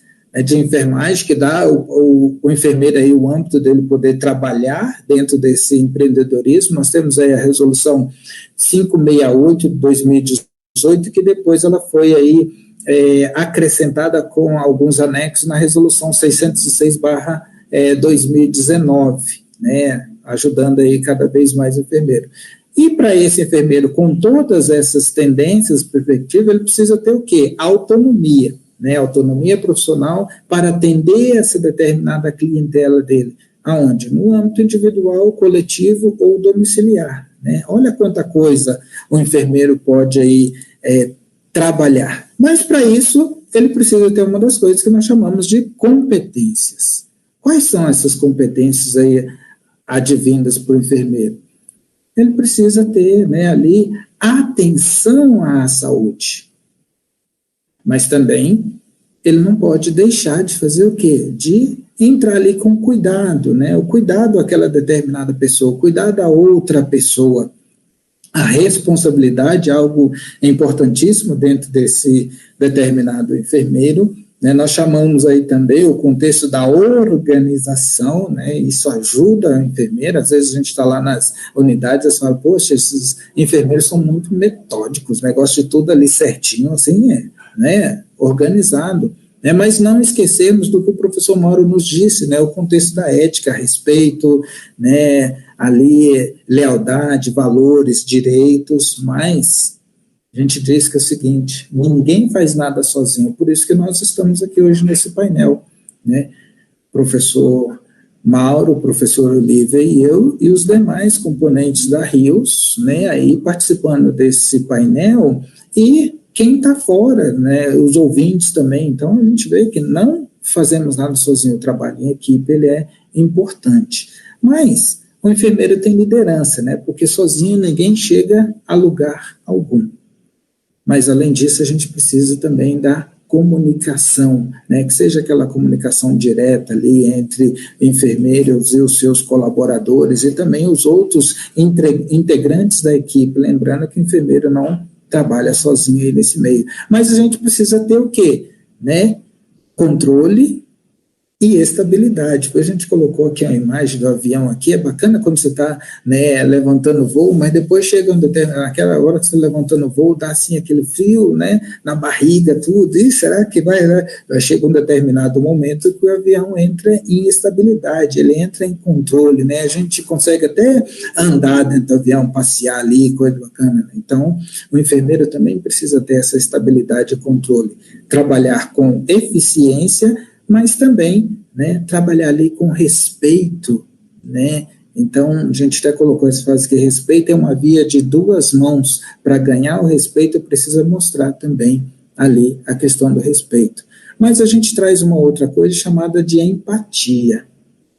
de enfermagem, que dá o enfermeiro aí o âmbito dele poder trabalhar dentro desse empreendedorismo. Nós temos aí a resolução 568 de 2018, que depois ela foi aí acrescentada com alguns anexos na resolução 606/2019, né, ajudando aí cada vez mais o enfermeiro. E para esse enfermeiro, com todas essas tendências, perspectivas, ele precisa ter o quê? Autonomia, né, autonomia profissional para atender essa determinada clientela dele. Aonde? No âmbito individual, coletivo ou domiciliar. Né? Olha quanta coisa o enfermeiro pode aí trabalhar. Mas para isso, ele precisa ter uma das coisas que nós chamamos de competências. Quais são essas competências aí advindas para o enfermeiro? Ele precisa ter, né, ali atenção à saúde. Mas também ele não pode deixar de fazer o quê? De entrar ali com cuidado, né? O cuidado àquela determinada pessoa, o cuidado à outra pessoa. A responsabilidade é algo importantíssimo dentro desse determinado enfermeiro, né? Nós chamamos aí também o contexto da organização, né? Isso ajuda a enfermeira. Às vezes a gente está lá nas unidades e fala, poxa, esses enfermeiros são muito metódicos, negócio de tudo ali certinho, assim, né? Organizado. Né, mas não esquecemos do que o professor Mauro nos disse, né, o contexto da ética, respeito, né, ali, lealdade, valores, direitos, mas a gente diz que é o seguinte, ninguém faz nada sozinho, por isso que nós estamos aqui hoje nesse painel, né, professor Mauro, professor Olívia e eu, e os demais componentes da RIOS, né, aí participando desse painel, e quem está fora, né, os ouvintes também. Então, a gente vê que não fazemos nada sozinho, o trabalho em equipe ele é importante. Mas o enfermeiro tem liderança, né, porque sozinho ninguém chega a lugar algum. Mas, além disso, a gente precisa também da comunicação, né, que seja aquela comunicação direta ali entre enfermeiros e os seus colaboradores e também os outros integrantes da equipe. Lembrando que o enfermeiro não trabalha sozinho aí nesse meio. Mas a gente precisa ter o quê? Né? Controle e estabilidade. A gente colocou aqui a imagem do avião aqui, é bacana quando você está, né, levantando voo, mas depois chega naquela hora que você está levantando voo, dá assim aquele frio, né, na barriga, tudo, e será que vai, né? Chega um determinado momento que o avião entra em estabilidade, ele entra em controle, né, a gente consegue até andar dentro do avião, passear ali, coisa bacana, né? Então, o enfermeiro também precisa ter essa estabilidade e controle, trabalhar com eficiência, mas também, né, trabalhar ali com respeito, né? Então, a gente até colocou essa frase que respeito é uma via de duas mãos. Para ganhar o respeito, precisa mostrar também ali a questão do respeito. Mas a gente traz uma outra coisa chamada de empatia,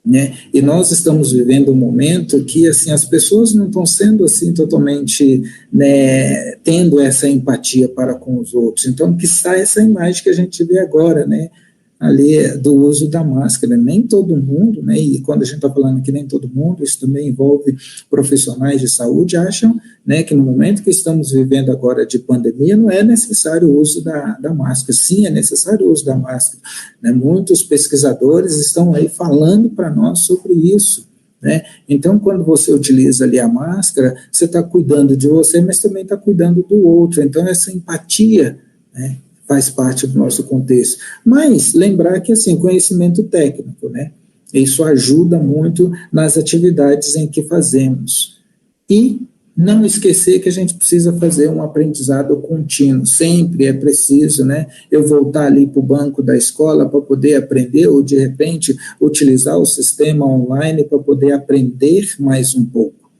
né? E nós estamos vivendo um momento que, assim, as pessoas não estão sendo, assim, totalmente, né, tendo essa empatia para com os outros. Então, que sai essa imagem que a gente vê agora, né? ali do uso da máscara. Nem todo mundo, né, e quando a gente está falando que nem todo mundo, isso também envolve profissionais de saúde, acham, né, que no momento que estamos vivendo agora de pandemia, não é necessário o uso da máscara. Sim, é necessário o uso da máscara, né? Muitos pesquisadores estão aí falando para nós sobre isso, né? Então, quando você utiliza ali a máscara, você está cuidando de você, mas também está cuidando do outro. Então, essa empatia, né, faz parte do nosso contexto. Mas lembrar que, assim, conhecimento técnico, né? Isso ajuda muito nas atividades em que fazemos. E não esquecer que a gente precisa fazer um aprendizado contínuo. Sempre é preciso, né, eu voltar ali para o banco da escola para poder aprender, ou de repente utilizar o sistema online para poder aprender mais um pouco.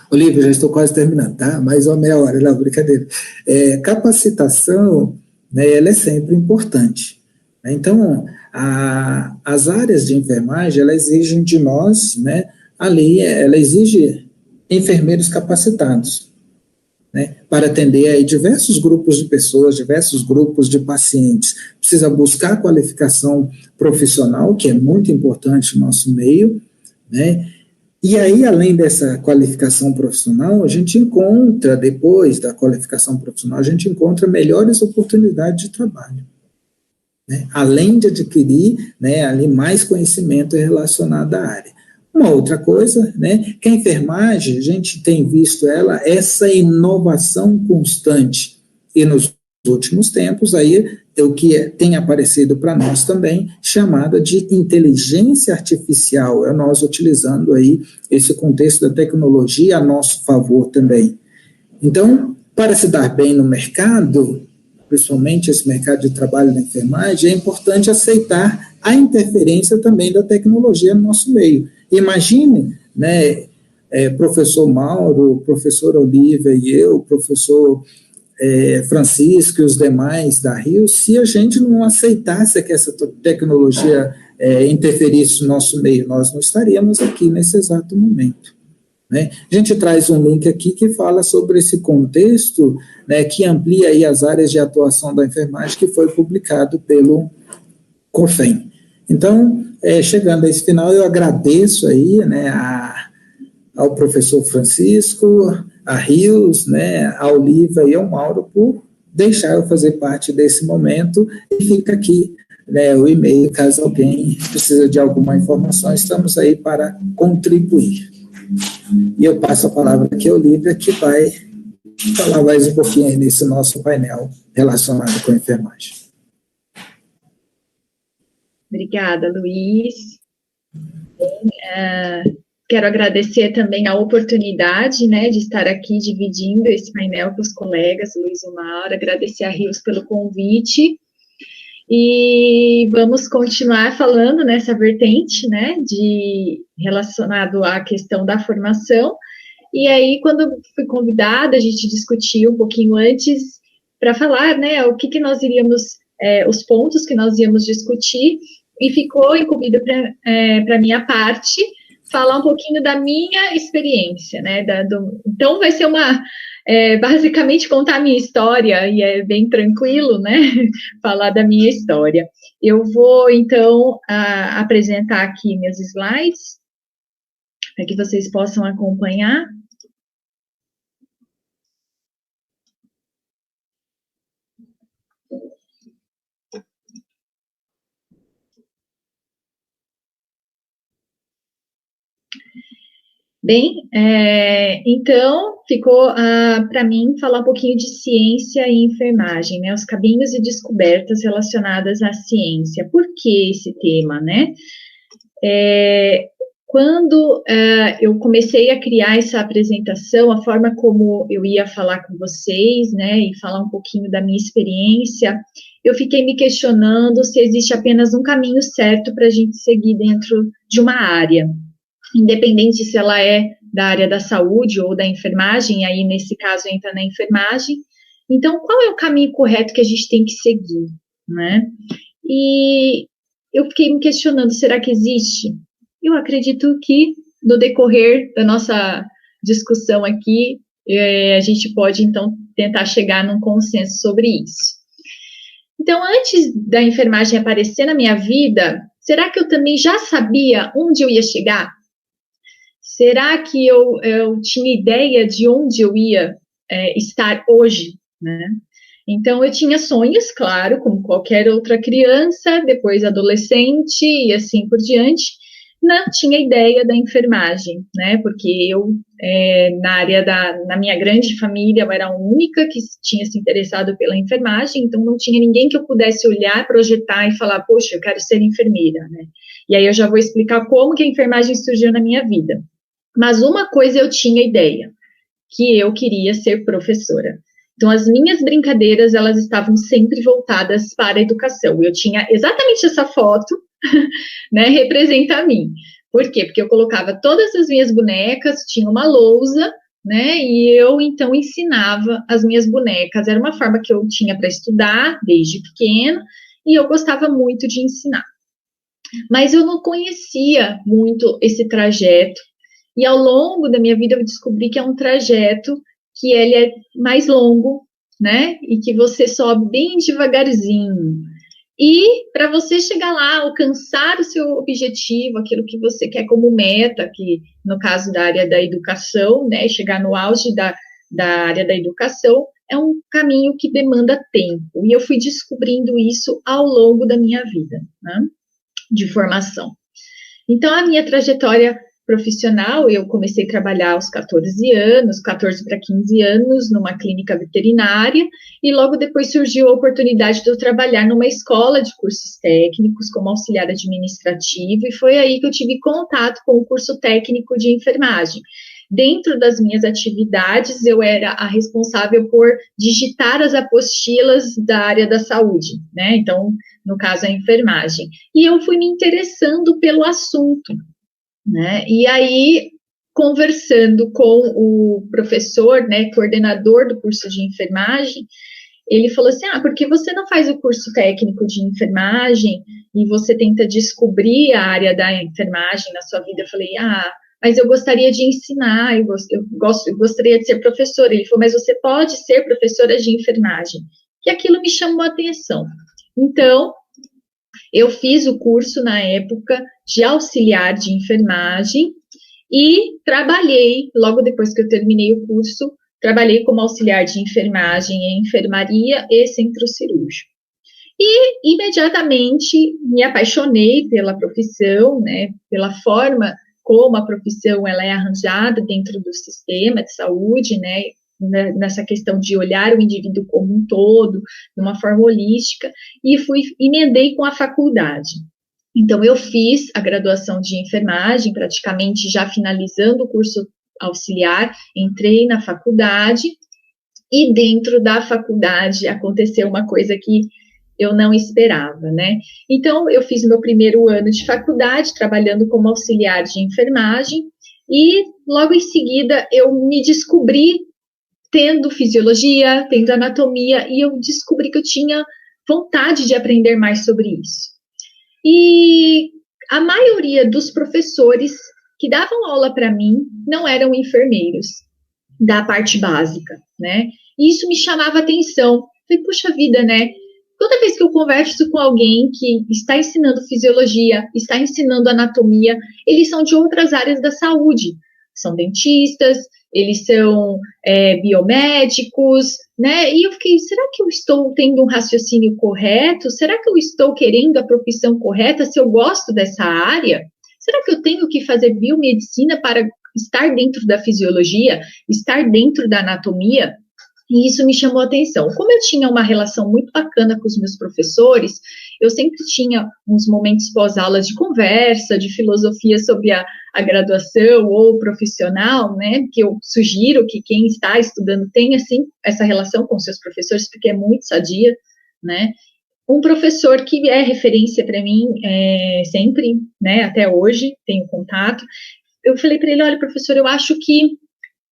Olívia, já estou quase terminando, tá? Mais uma meia hora, não, brincadeira. Capacitação, né, ela é sempre importante. Então, as áreas de enfermagem, ela exigem de nós, né, ali, ela exige enfermeiros capacitados, né, para atender aí diversos grupos de pessoas, diversos grupos de pacientes. Precisa buscar qualificação profissional, que é muito importante no nosso meio, né? E aí, além dessa qualificação profissional, a gente encontra, depois da qualificação profissional, a gente encontra melhores oportunidades de trabalho, né? Além de adquirir, né, ali mais conhecimento relacionado à área. Uma outra coisa, né, que a enfermagem, a gente tem visto essa inovação constante, e nos últimos tempos, aí, o que tem aparecido para nós também, chamada de inteligência artificial, nós utilizando aí esse contexto da tecnologia a nosso favor também. Então, para se dar bem no mercado, principalmente esse mercado de trabalho da enfermagem, é importante aceitar a interferência também da tecnologia no nosso meio. Imagine, né, professor Mauro, professora Olívia e eu, professor Francisco e os demais da Rio, se a gente não aceitasse que essa tecnologia interferisse no nosso meio, nós não estaríamos aqui nesse exato momento, né? A gente traz um link aqui que fala sobre esse contexto, né, que amplia aí as áreas de atuação da enfermagem, que foi publicado pelo COFEM. Então, chegando a esse final, eu agradeço aí, né, ao professor Francisco, a Rios, né, a Olívia e ao Mauro por deixar eu fazer parte desse momento, e fica aqui, né, o e-mail, caso alguém precise de alguma informação, estamos aí para contribuir. E eu passo a palavra aqui à Olívia, que vai falar mais um pouquinho aí nesse nosso painel relacionado com a enfermagem. Obrigada, Luiz. Quero agradecer também a oportunidade, né, de estar aqui dividindo esse painel com os colegas, Luiz e Mauro, agradecer a Rios pelo convite, e vamos continuar falando nessa vertente, né, relacionado à questão da formação. E aí, quando fui convidada, a gente discutiu um pouquinho antes para falar, né, o que nós iríamos, os pontos que nós íamos discutir, e ficou incumbido para minha parte falar um pouquinho da minha experiência, né, então vai ser basicamente contar a minha história, e é bem tranquilo, né, falar da minha história. Eu vou, então, apresentar aqui meus slides, para que vocês possam acompanhar. Bem, então, ficou para mim falar um pouquinho de ciência e enfermagem, né, os caminhos e descobertas relacionadas à ciência. Por que esse tema, né? Quando eu comecei a criar essa apresentação, a forma como eu ia falar com vocês, né, e falar um pouquinho da minha experiência, eu fiquei me questionando se existe apenas um caminho certo para a gente seguir dentro de uma área, independente se ela é da área da saúde ou da enfermagem, aí nesse caso entra na enfermagem. Então, qual é o caminho correto que a gente tem que seguir, né? E eu fiquei me questionando, será que existe? Eu acredito que no decorrer da nossa discussão aqui, a gente pode, então, tentar chegar num consenso sobre isso. Então, antes da enfermagem aparecer na minha vida, será que eu também já sabia onde eu ia chegar? Será que eu tinha ideia de onde eu ia estar hoje, né? Então, eu tinha sonhos, claro, como qualquer outra criança, depois adolescente e assim por diante. Não tinha ideia da enfermagem, né? Porque eu, na minha grande família, eu era a única que tinha se interessado pela enfermagem, então não tinha ninguém que eu pudesse olhar, projetar e falar, poxa, eu quero ser enfermeira, né? E aí eu já vou explicar como que a enfermagem surgiu na minha vida. Mas uma coisa eu tinha ideia, que eu queria ser professora. Então, as minhas brincadeiras, elas estavam sempre voltadas para a educação. Eu tinha exatamente essa foto, né, representa a mim. Por quê? Porque eu colocava todas as minhas bonecas, tinha uma lousa, né, e eu, então, ensinava as minhas bonecas. Era uma forma que eu tinha para estudar, desde pequena, e eu gostava muito de ensinar. Mas eu não conhecia muito esse trajeto, e ao longo da minha vida eu descobri que é um trajeto que ele é mais longo, né, e que você sobe bem devagarzinho. E para você chegar lá, alcançar o seu objetivo, aquilo que você quer como meta, que no caso da área da educação, né, chegar no auge da área da educação, é um caminho que demanda tempo. E eu fui descobrindo isso ao longo da minha vida, né, de formação. Então, a minha trajetória profissional, eu comecei a trabalhar aos 14 anos, 14 para 15 anos, numa clínica veterinária, e logo depois surgiu a oportunidade de eu trabalhar numa escola de cursos técnicos, como auxiliar administrativo, e foi aí que eu tive contato com o curso técnico de enfermagem. Dentro das minhas atividades, eu era a responsável por digitar as apostilas da área da saúde, né? Então, no caso, a enfermagem. E eu fui me interessando pelo assunto, né? E aí, conversando com o professor, né, coordenador do curso de enfermagem, ele falou assim, por que você não faz o curso técnico de enfermagem e você tenta descobrir a área da enfermagem na sua vida? Eu falei, mas eu gostaria de ensinar, eu gostaria de ser professora. Ele falou, mas você pode ser professora de enfermagem. E aquilo me chamou a atenção. Então, eu fiz o curso na época de auxiliar de enfermagem e trabalhei, logo depois que eu terminei o curso, trabalhei como auxiliar de enfermagem em enfermaria e centro cirúrgico. E imediatamente me apaixonei pela profissão, né, pela forma como a profissão ela é arranjada dentro do sistema de saúde, né, nessa questão de olhar o indivíduo como um todo, de uma forma holística, e emendei com a faculdade. Então, eu fiz a graduação de enfermagem, praticamente já finalizando o curso auxiliar, entrei na faculdade, e dentro da faculdade aconteceu uma coisa que eu não esperava, né? Então, eu fiz o meu primeiro ano de faculdade, trabalhando como auxiliar de enfermagem, e logo em seguida eu me descobri tendo fisiologia, tendo anatomia, e eu descobri que eu tinha vontade de aprender mais sobre isso. E a maioria dos professores que davam aula para mim não eram enfermeiros da parte básica, né? E isso me chamava atenção. Falei, puxa vida, né? Toda vez que eu converso com alguém que está ensinando fisiologia, está ensinando anatomia, eles são de outras áreas da saúde. São dentistas, eles são biomédicos, né? E eu fiquei, será que eu estou tendo um raciocínio correto? Será que eu estou querendo a profissão correta? Se eu gosto dessa área? Será que eu tenho que fazer biomedicina para estar dentro da fisiologia, estar dentro da anatomia? E isso me chamou a atenção. Como eu tinha uma relação muito bacana com os meus professores, eu sempre tinha uns momentos pós-aulas de conversa, de filosofia sobre a graduação ou profissional, né, que eu sugiro que quem está estudando tenha, assim, essa relação com seus professores, porque é muito sadia, né. Um professor que é referência para mim sempre, né, até hoje, tenho contato, eu falei para ele, olha, professor, eu acho que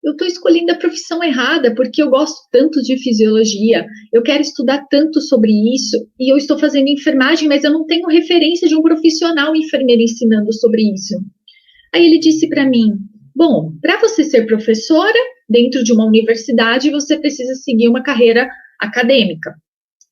eu estou escolhendo a profissão errada, porque eu gosto tanto de fisiologia, eu quero estudar tanto sobre isso, e eu estou fazendo enfermagem, mas eu não tenho referência de um profissional enfermeiro ensinando sobre isso. Aí ele disse para mim, bom, para você ser professora dentro de uma universidade, você precisa seguir uma carreira acadêmica.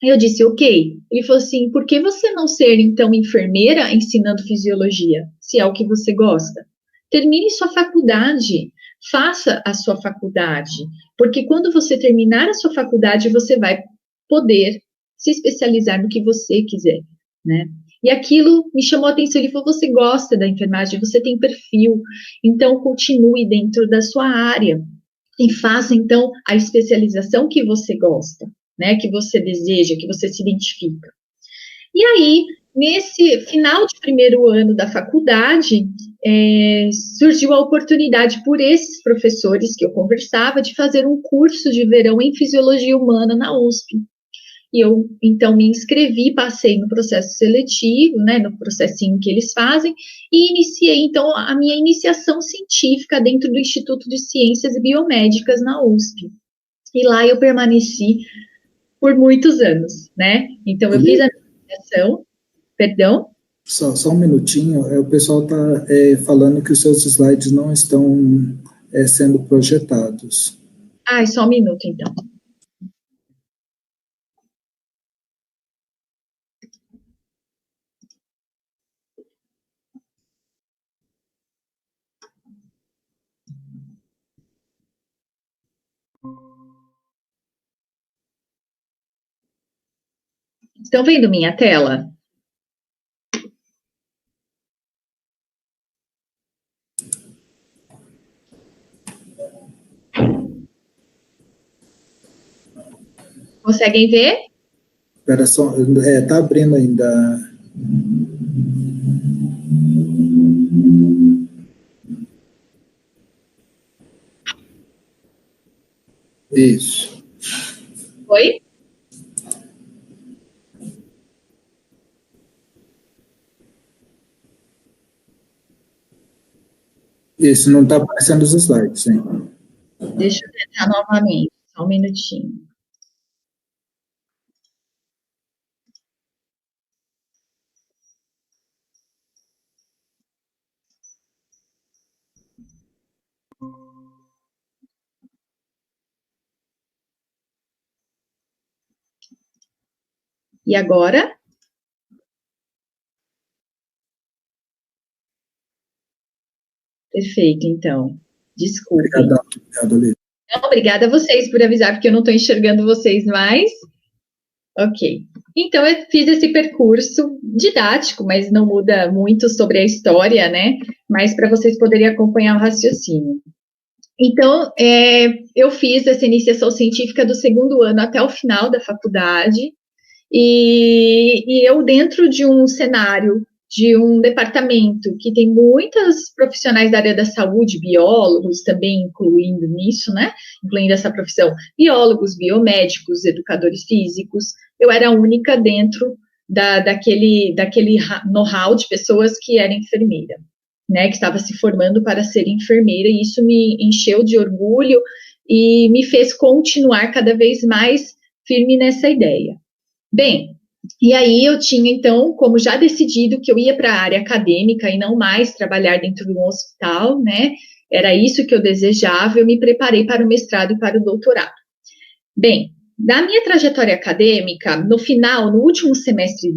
Aí eu disse, ok. Ele falou assim, por que você não ser, então, enfermeira ensinando fisiologia, se é o que você gosta? Termine sua faculdade, faça a sua faculdade, porque quando você terminar a sua faculdade, você vai poder se especializar no que você quiser, né? E aquilo me chamou a atenção, ele falou, você gosta da enfermagem, você tem perfil, então continue dentro da sua área e faça, então, a especialização que você gosta, né, que você deseja, que você se identifica. E aí, nesse final de primeiro ano da faculdade, surgiu a oportunidade por esses professores que eu conversava de fazer um curso de verão em Fisiologia Humana na USP. E eu, então, me inscrevi, passei no processo seletivo, né, no processinho que eles fazem, e iniciei, então, a minha iniciação científica dentro do Instituto de Ciências Biomédicas na USP. E lá eu permaneci por muitos anos, né? Então, eu fiz a minha iniciação, perdão? Só um minutinho, o pessoal está falando que os seus slides não estão sendo projetados. Só um minuto, então. Estão vendo minha tela? Conseguem ver? Espera só, tá abrindo ainda. Isso. Oi? Isso, não está aparecendo os slides, hein? Deixa eu tentar novamente, só um minutinho. E agora? Perfeito, então. Desculpe. Obrigado, Lívia. Obrigada a vocês por avisar, porque eu não estou enxergando vocês mais. Ok. Então, eu fiz esse percurso didático, mas não muda muito sobre a história, né? Mas para vocês poderem acompanhar o raciocínio. Então, eu fiz essa iniciação científica do segundo ano até o final da faculdade, e eu, dentro de um cenário, de um departamento que tem muitas profissionais da área da saúde, biólogos também incluindo nisso, né? Incluindo essa profissão, biólogos, biomédicos, educadores físicos, eu era a única dentro daquele know-how de pessoas que era enfermeira, né, que estava se formando para ser enfermeira, e isso me encheu de orgulho e me fez continuar cada vez mais firme nessa ideia. Bem, e aí eu tinha, então, como já decidido que eu ia para a área acadêmica e não mais trabalhar dentro de um hospital, né, era isso que eu desejava, eu me preparei para o mestrado e para o doutorado. Bem, da minha trajetória acadêmica, no final, no último semestre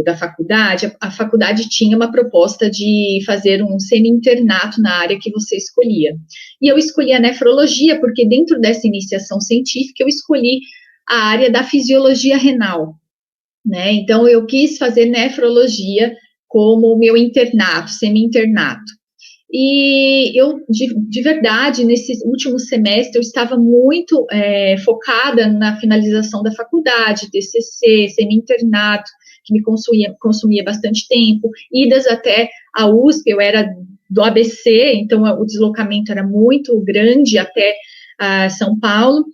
da faculdade, a faculdade tinha uma proposta de fazer um semi-internato na área que você escolhia. E eu escolhi a nefrologia, porque dentro dessa iniciação científica, eu escolhi a área da fisiologia renal, né? Então, eu quis fazer nefrologia como meu internato, semi-internato. E eu, de verdade, nesse último semestre, eu estava muito focada na finalização da faculdade, TCC, semi-internato, que me consumia bastante tempo, idas até a USP, eu era do ABC, então o deslocamento era muito grande até São Paulo,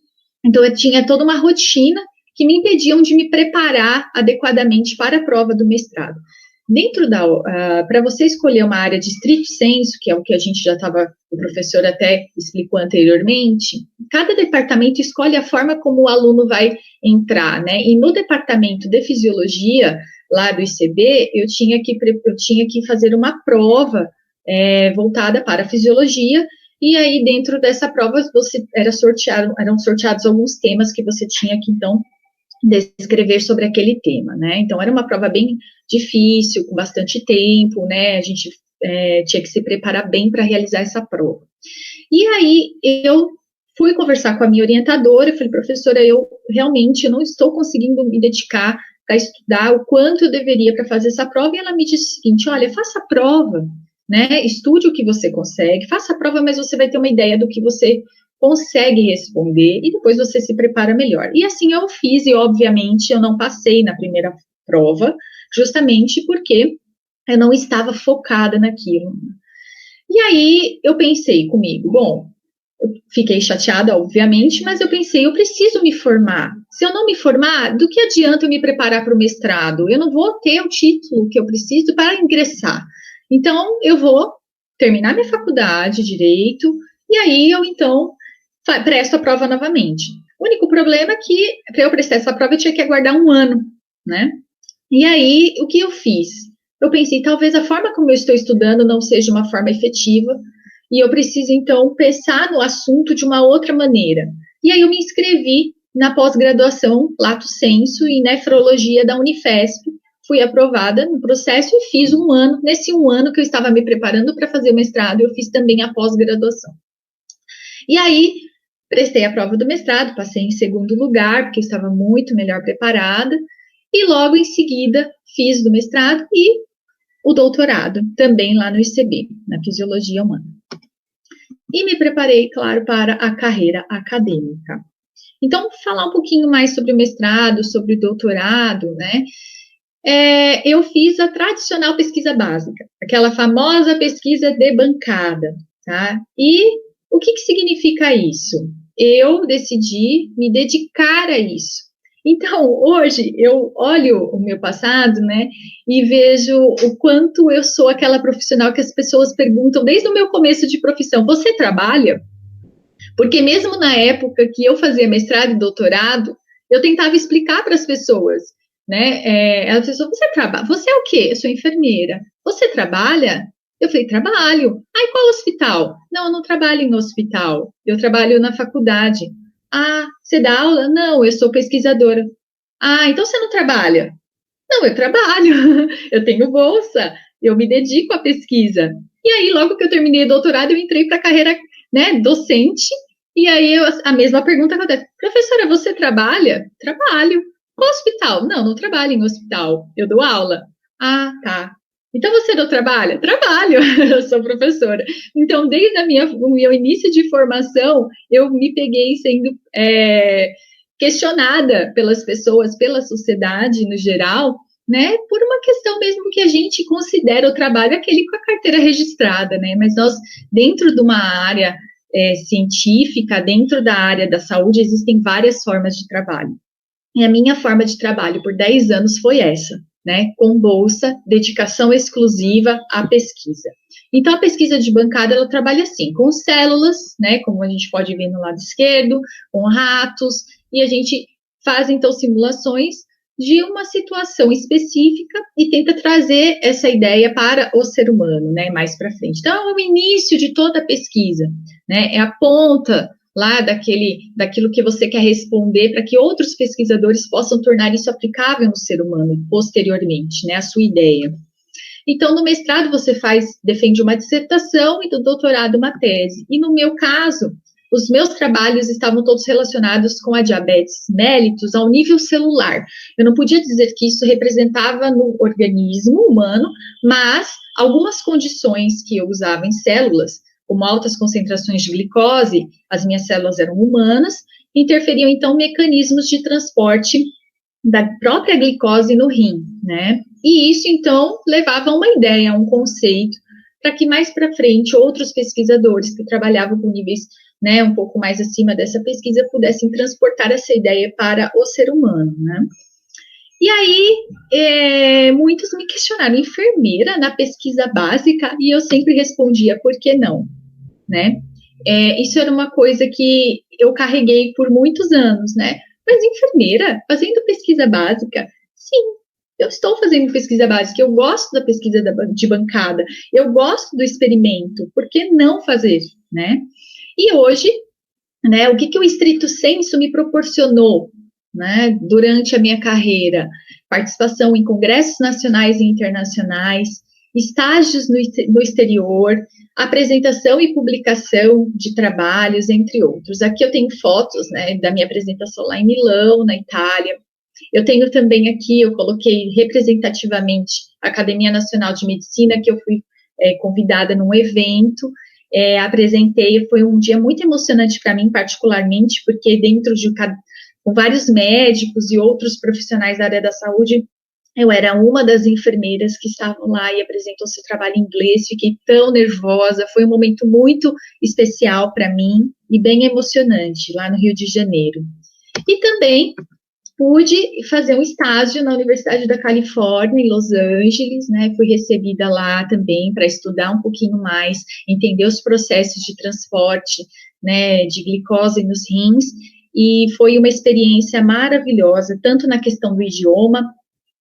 então eu tinha toda uma rotina que me impediam de me preparar adequadamente para a prova do mestrado. Dentro para você escolher uma área de stricto sensu, que é o que a gente já estava, o professor até explicou anteriormente, cada departamento escolhe a forma como o aluno vai entrar, né? E no departamento de fisiologia, lá do ICB, eu tinha que fazer uma prova voltada para a fisiologia, e aí dentro dessa prova eram sorteados alguns temas que você tinha que, então, descrever sobre aquele tema, né? Então, era uma prova bem difícil, com bastante tempo, né? A gente tinha que se preparar bem para realizar essa prova. E aí, eu fui conversar com a minha orientadora, falei, professora, eu realmente não estou conseguindo me dedicar para estudar o quanto eu deveria para fazer essa prova, e ela me disse o seguinte, olha, faça a prova, né, estude o que você consegue, faça a prova, mas você vai ter uma ideia do que você consegue responder, e depois você se prepara melhor. E assim eu fiz, e obviamente eu não passei na primeira prova, justamente porque eu não estava focada naquilo. E aí eu pensei comigo, bom, eu fiquei chateada, obviamente, mas eu pensei, eu preciso me formar. Se eu não me formar, do que adianta eu me preparar para o mestrado? Eu não vou ter o título que eu preciso para ingressar. Então, eu vou terminar minha faculdade, direito, e aí eu, então, presto a prova novamente. O único problema é que, para eu prestar essa prova, eu tinha que aguardar 1 ano, né? E aí, o que eu fiz? Eu pensei, talvez a forma como eu estou estudando não seja uma forma efetiva, e eu preciso, então, pensar no assunto de uma outra maneira. E aí eu me inscrevi na pós-graduação Lato Sensu em nefrologia da Unifesp, fui aprovada no processo e fiz 1 ano. Nesse 1 ano que eu estava me preparando para fazer o mestrado, eu fiz também a pós-graduação. E aí, prestei a prova do mestrado, passei em 2º lugar, porque eu estava muito melhor preparada, e logo em seguida fiz do mestrado e o doutorado, também lá no ICB, na Fisiologia Humana. E me preparei, claro, para a carreira acadêmica. Então, falar um pouquinho mais sobre o mestrado, sobre o doutorado, né? Eu fiz a tradicional pesquisa básica, aquela famosa pesquisa de bancada, tá? E o que significa isso? Eu decidi me dedicar a isso. Então, hoje, eu olho o meu passado, né, e vejo o quanto eu sou aquela profissional que as pessoas perguntam desde o meu começo de profissão, você trabalha? Porque mesmo na época que eu fazia mestrado e doutorado, eu tentava explicar para as pessoas, né, elas pessoas, você trabalha? Você é o quê? Eu sou enfermeira. Você trabalha? Eu falei, trabalho. Ah, qual hospital? Não, eu não trabalho em hospital, eu trabalho na faculdade. Ah, você dá aula? Não, eu sou pesquisadora. Ah, então você não trabalha? Não, eu trabalho, eu tenho bolsa, eu me dedico à pesquisa. E aí, logo que eu terminei o doutorado, eu entrei para a carreira, né, docente, e aí a mesma pergunta acontece, professora, você trabalha? Trabalho. Qual hospital? Não, não trabalho em hospital, eu dou aula. Ah, tá. Então você não trabalha? Trabalho, eu sou professora. Então, desde o meu início de formação, eu me peguei sendo questionada pelas pessoas, pela sociedade no geral, né, por uma questão mesmo que a gente considera o trabalho aquele com a carteira registrada, né, mas nós, dentro de uma área científica, dentro da área da saúde, existem várias formas de trabalho. E a minha forma de trabalho por 10 anos foi essa, né, com bolsa, dedicação exclusiva à pesquisa. Então, a pesquisa de bancada, ela trabalha assim, com células, né, como a gente pode ver no lado esquerdo, com ratos, e a gente faz, então, simulações de uma situação específica e tenta trazer essa ideia para o ser humano, né, mais para frente. Então, é o início de toda a pesquisa, né, é a ponta lá daquilo que você quer responder para que outros pesquisadores possam tornar isso aplicável no ser humano posteriormente, né, a sua ideia. Então, no mestrado você defende uma dissertação e no doutorado uma tese. E no meu caso, os meus trabalhos estavam todos relacionados com a diabetes mellitus ao nível celular. Eu não podia dizer que isso representava no organismo humano, mas algumas condições que eu usava em células, como altas concentrações de glicose, as minhas células eram humanas, interferiam, então, mecanismos de transporte da própria glicose no rim, né? E isso, então, levava a uma ideia, a um conceito, para que mais para frente outros pesquisadores que trabalhavam com níveis, né, um pouco mais acima dessa pesquisa pudessem transportar essa ideia para o ser humano, né? E aí, muitos me questionaram, enfermeira na pesquisa básica? E eu sempre respondia, por que não? Né? Isso era uma coisa que eu carreguei por muitos anos, né? Mas enfermeira, fazendo pesquisa básica? Sim, eu estou fazendo pesquisa básica, eu gosto da pesquisa de bancada, eu gosto do experimento, por que não fazer, né? E hoje, né, o que o estricto sensu me proporcionou? né, durante a minha carreira, participação em congressos nacionais e internacionais, estágios no exterior, apresentação e publicação de trabalhos, entre outros. Aqui eu tenho fotos, né, da minha apresentação lá em Milão, na Itália. Eu tenho também aqui, eu coloquei representativamente a Academia Nacional de Medicina, que eu fui convidada num evento, apresentei, foi um dia muito emocionante para mim, particularmente, porque dentro de com vários médicos e outros profissionais da área da saúde, eu era uma das enfermeiras que estavam lá e apresentou seu trabalho em inglês, fiquei tão nervosa, foi um momento muito especial para mim e bem emocionante, lá no Rio de Janeiro. E também pude fazer um estágio na Universidade da Califórnia, em Los Angeles, né, fui recebida lá também para estudar um pouquinho mais, entender os processos de transporte, né, de glicose nos rins, e foi uma experiência maravilhosa, tanto na questão do idioma,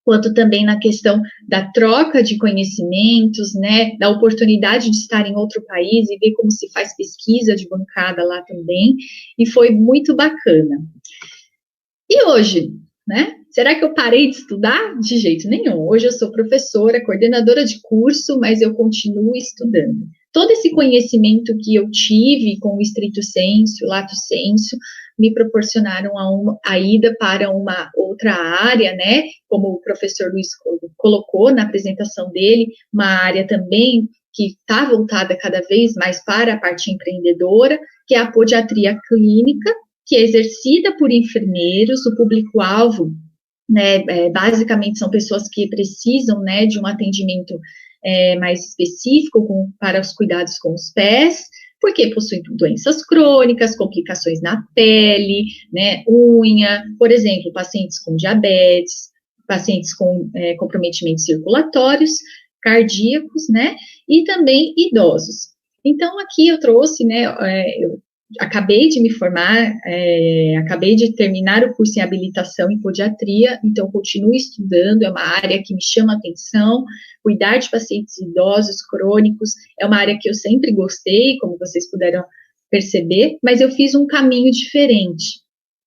quanto também na questão da troca de conhecimentos, né, da oportunidade de estar em outro país e ver como se faz pesquisa de bancada lá também, e foi muito bacana. E hoje, né, será que eu parei de estudar? De jeito nenhum. Hoje eu sou professora, coordenadora de curso, mas eu continuo estudando. Todo esse conhecimento que eu tive com o stricto sensu, lato sensu, me proporcionaram a ida para uma outra área, né, como o professor Luiz colocou na apresentação dele, uma área também que está voltada cada vez mais para a parte empreendedora, que é a podiatria clínica, que é exercida por enfermeiros, o público-alvo, né, basicamente são pessoas que precisam, né, de um atendimento mais específico para os cuidados com os pés, porque possuem doenças crônicas, complicações na pele, né, unha, por exemplo, pacientes com diabetes, pacientes com comprometimentos circulatórios, cardíacos, né, e também idosos. Então, aqui eu trouxe, né, eu acabei de me formar, acabei de terminar o curso em habilitação em podiatria, então continuo estudando, é uma área que me chama a atenção, cuidar de pacientes idosos, crônicos, é uma área que eu sempre gostei, como vocês puderam perceber, mas eu fiz um caminho diferente,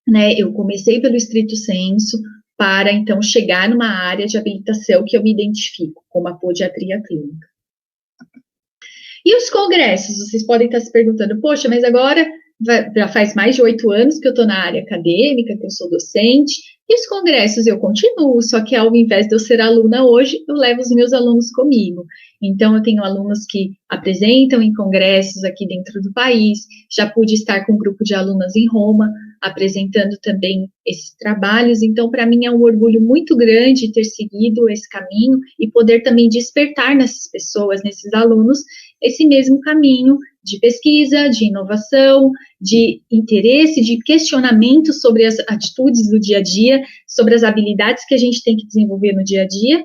né, eu comecei pelo stricto sensu, para então chegar numa área de habilitação que eu me identifico, como a podiatria clínica. E os congressos? Vocês podem estar se perguntando, poxa, mas agora já faz mais de 8 anos que eu estou na área acadêmica, que eu sou docente, e os congressos eu continuo, só que ao invés de eu ser aluna hoje, eu levo os meus alunos comigo. Então, eu tenho alunos que apresentam em congressos aqui dentro do país, já pude estar com um grupo de alunas em Roma, apresentando também esses trabalhos, então, para mim é um orgulho muito grande ter seguido esse caminho e poder também despertar nessas pessoas, nesses alunos, esse mesmo caminho de pesquisa, de inovação, de interesse, de questionamento sobre as atitudes do dia a dia, sobre as habilidades que a gente tem que desenvolver no dia a dia,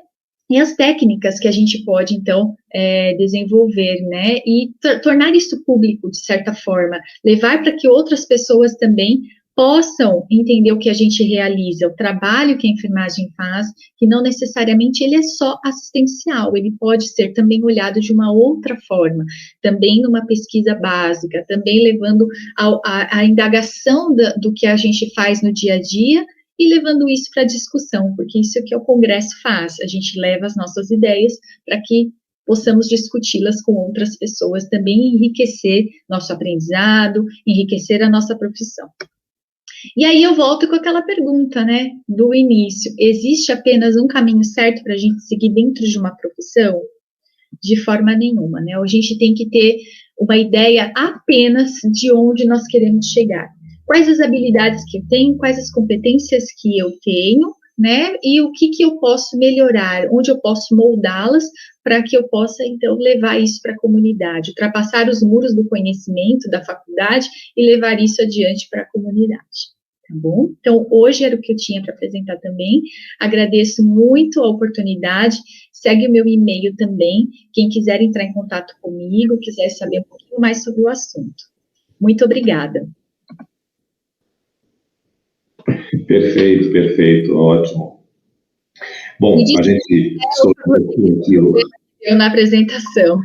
e as técnicas que a gente pode, então, desenvolver, né, e tornar isso público, de certa forma, levar para que outras pessoas também possam entender o que a gente realiza, o trabalho que a enfermagem faz, que não necessariamente ele é só assistencial, ele pode ser também olhado de uma outra forma, também numa pesquisa básica, também levando a indagação do que a gente faz no dia a dia e levando isso para discussão, porque isso é o que o Congresso faz, a gente leva as nossas ideias para que possamos discuti-las com outras pessoas, também enriquecer nosso aprendizado, enriquecer a nossa profissão. E aí eu volto com aquela pergunta, né, do início, existe apenas um caminho certo para a gente seguir dentro de uma profissão? De forma nenhuma, né, a gente tem que ter uma ideia apenas de onde nós queremos chegar. Quais as habilidades que eu tenho, quais as competências que eu tenho, né, e o que eu posso melhorar, onde eu posso moldá-las para que eu possa, então, levar isso para a comunidade, ultrapassar os muros do conhecimento da faculdade e levar isso adiante para a comunidade. Tá bom? Então, hoje era o que eu tinha para apresentar também. Agradeço muito a oportunidade. Segue o meu e-mail também. Quem quiser entrar em contato comigo, quiser saber um pouquinho mais sobre o assunto. Muito obrigada. Perfeito, perfeito, ótimo. Bom, a gente estourou um pouquinho aqui na apresentação.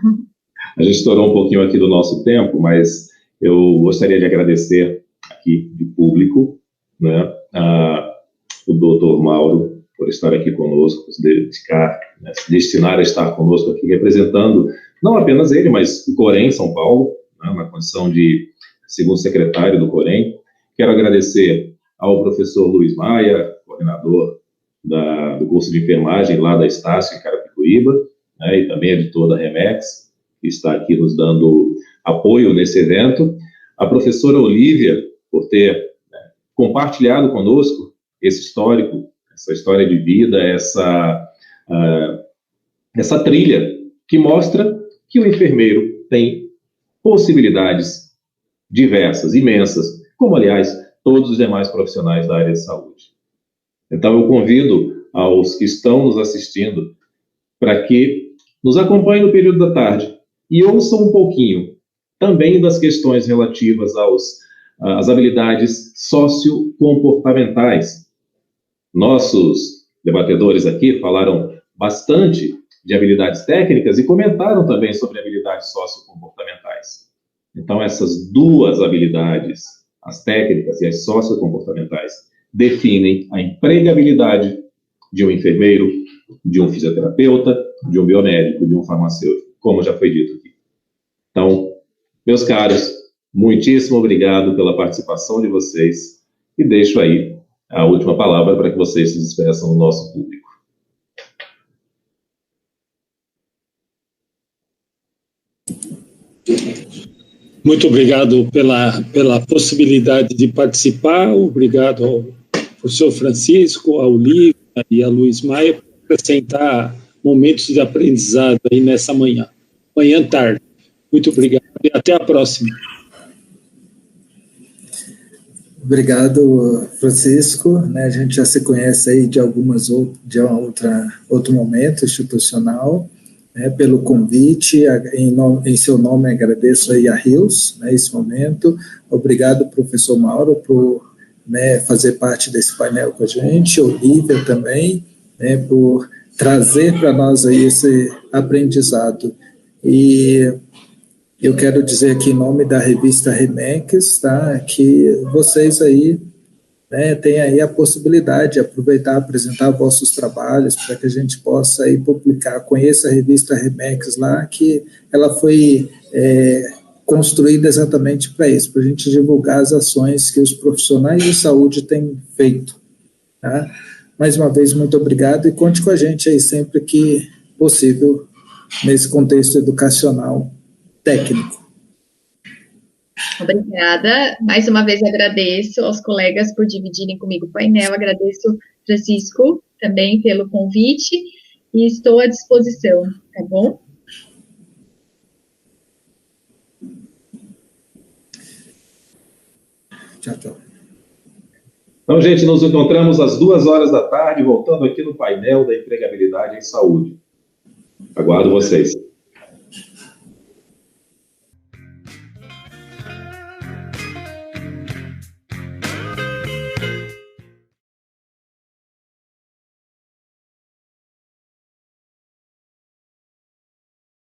A gente estourou um pouquinho aqui do nosso tempo, mas eu gostaria de agradecer aqui de público, né, o doutor Mauro por estar aqui conosco, por se dedicar, né, se destinar a estar conosco aqui, representando não apenas ele, mas o Corém São Paulo, né, na condição de segundo secretário do Corém. Quero agradecer ao professor Luiz Maia, coordenador do curso de enfermagem lá da Estácio, em Carapicuíba, né, e também editor da Remex, que está aqui nos dando apoio nesse evento. A professora Olívia, por ter compartilhado conosco esse histórico, essa história de vida, essa trilha que mostra que o enfermeiro tem possibilidades diversas, imensas, como, aliás, todos os demais profissionais da área de saúde. Então, eu convido aos que estão nos assistindo para que nos acompanhem no período da tarde e ouçam um pouquinho também das questões relativas às habilidades sociocomportamentais. Nossos debatedores aqui falaram bastante de habilidades técnicas e comentaram também sobre habilidades sociocomportamentais. Então, essas duas habilidades, as técnicas e as sociocomportamentais, definem a empregabilidade de um enfermeiro, de um fisioterapeuta, de um biomédico, de um farmacêutico, como já foi dito aqui. Então, meus caros, muitíssimo obrigado pela participação de vocês e deixo aí a última palavra para que vocês se despeçam do nosso público. Muito obrigado pela possibilidade de participar, obrigado ao professor Francisco, ao Olívia e a Luiz Maia por acrescentar momentos de aprendizado aí nessa manhã tarde. Muito obrigado e até a próxima. Obrigado, Francisco. A gente já se conhece aí de outro momento institucional, pelo convite. Em seu nome, agradeço aí a Rios, esse momento. Obrigado, professor Mauro, por fazer parte desse painel com a gente, Olívia também, por trazer para nós aí esse aprendizado. E eu quero dizer aqui em nome da revista Remex, tá, que vocês aí têm aí a possibilidade de aproveitar, apresentar vossos trabalhos para que a gente possa aí publicar. Conheça a revista Remex lá, que ela foi construída exatamente para isso, para a gente divulgar as ações que os profissionais de saúde têm feito. Tá? Mais uma vez, muito obrigado e conte com a gente aí sempre que possível nesse contexto educacional técnico. Obrigada. Mais uma vez agradeço aos colegas por dividirem comigo o painel. Agradeço, Francisco, também pelo convite e estou à disposição, tá bom? Tchau, tchau. Então, gente, nos encontramos às 14h, voltando aqui no painel da empregabilidade em saúde. Aguardo vocês.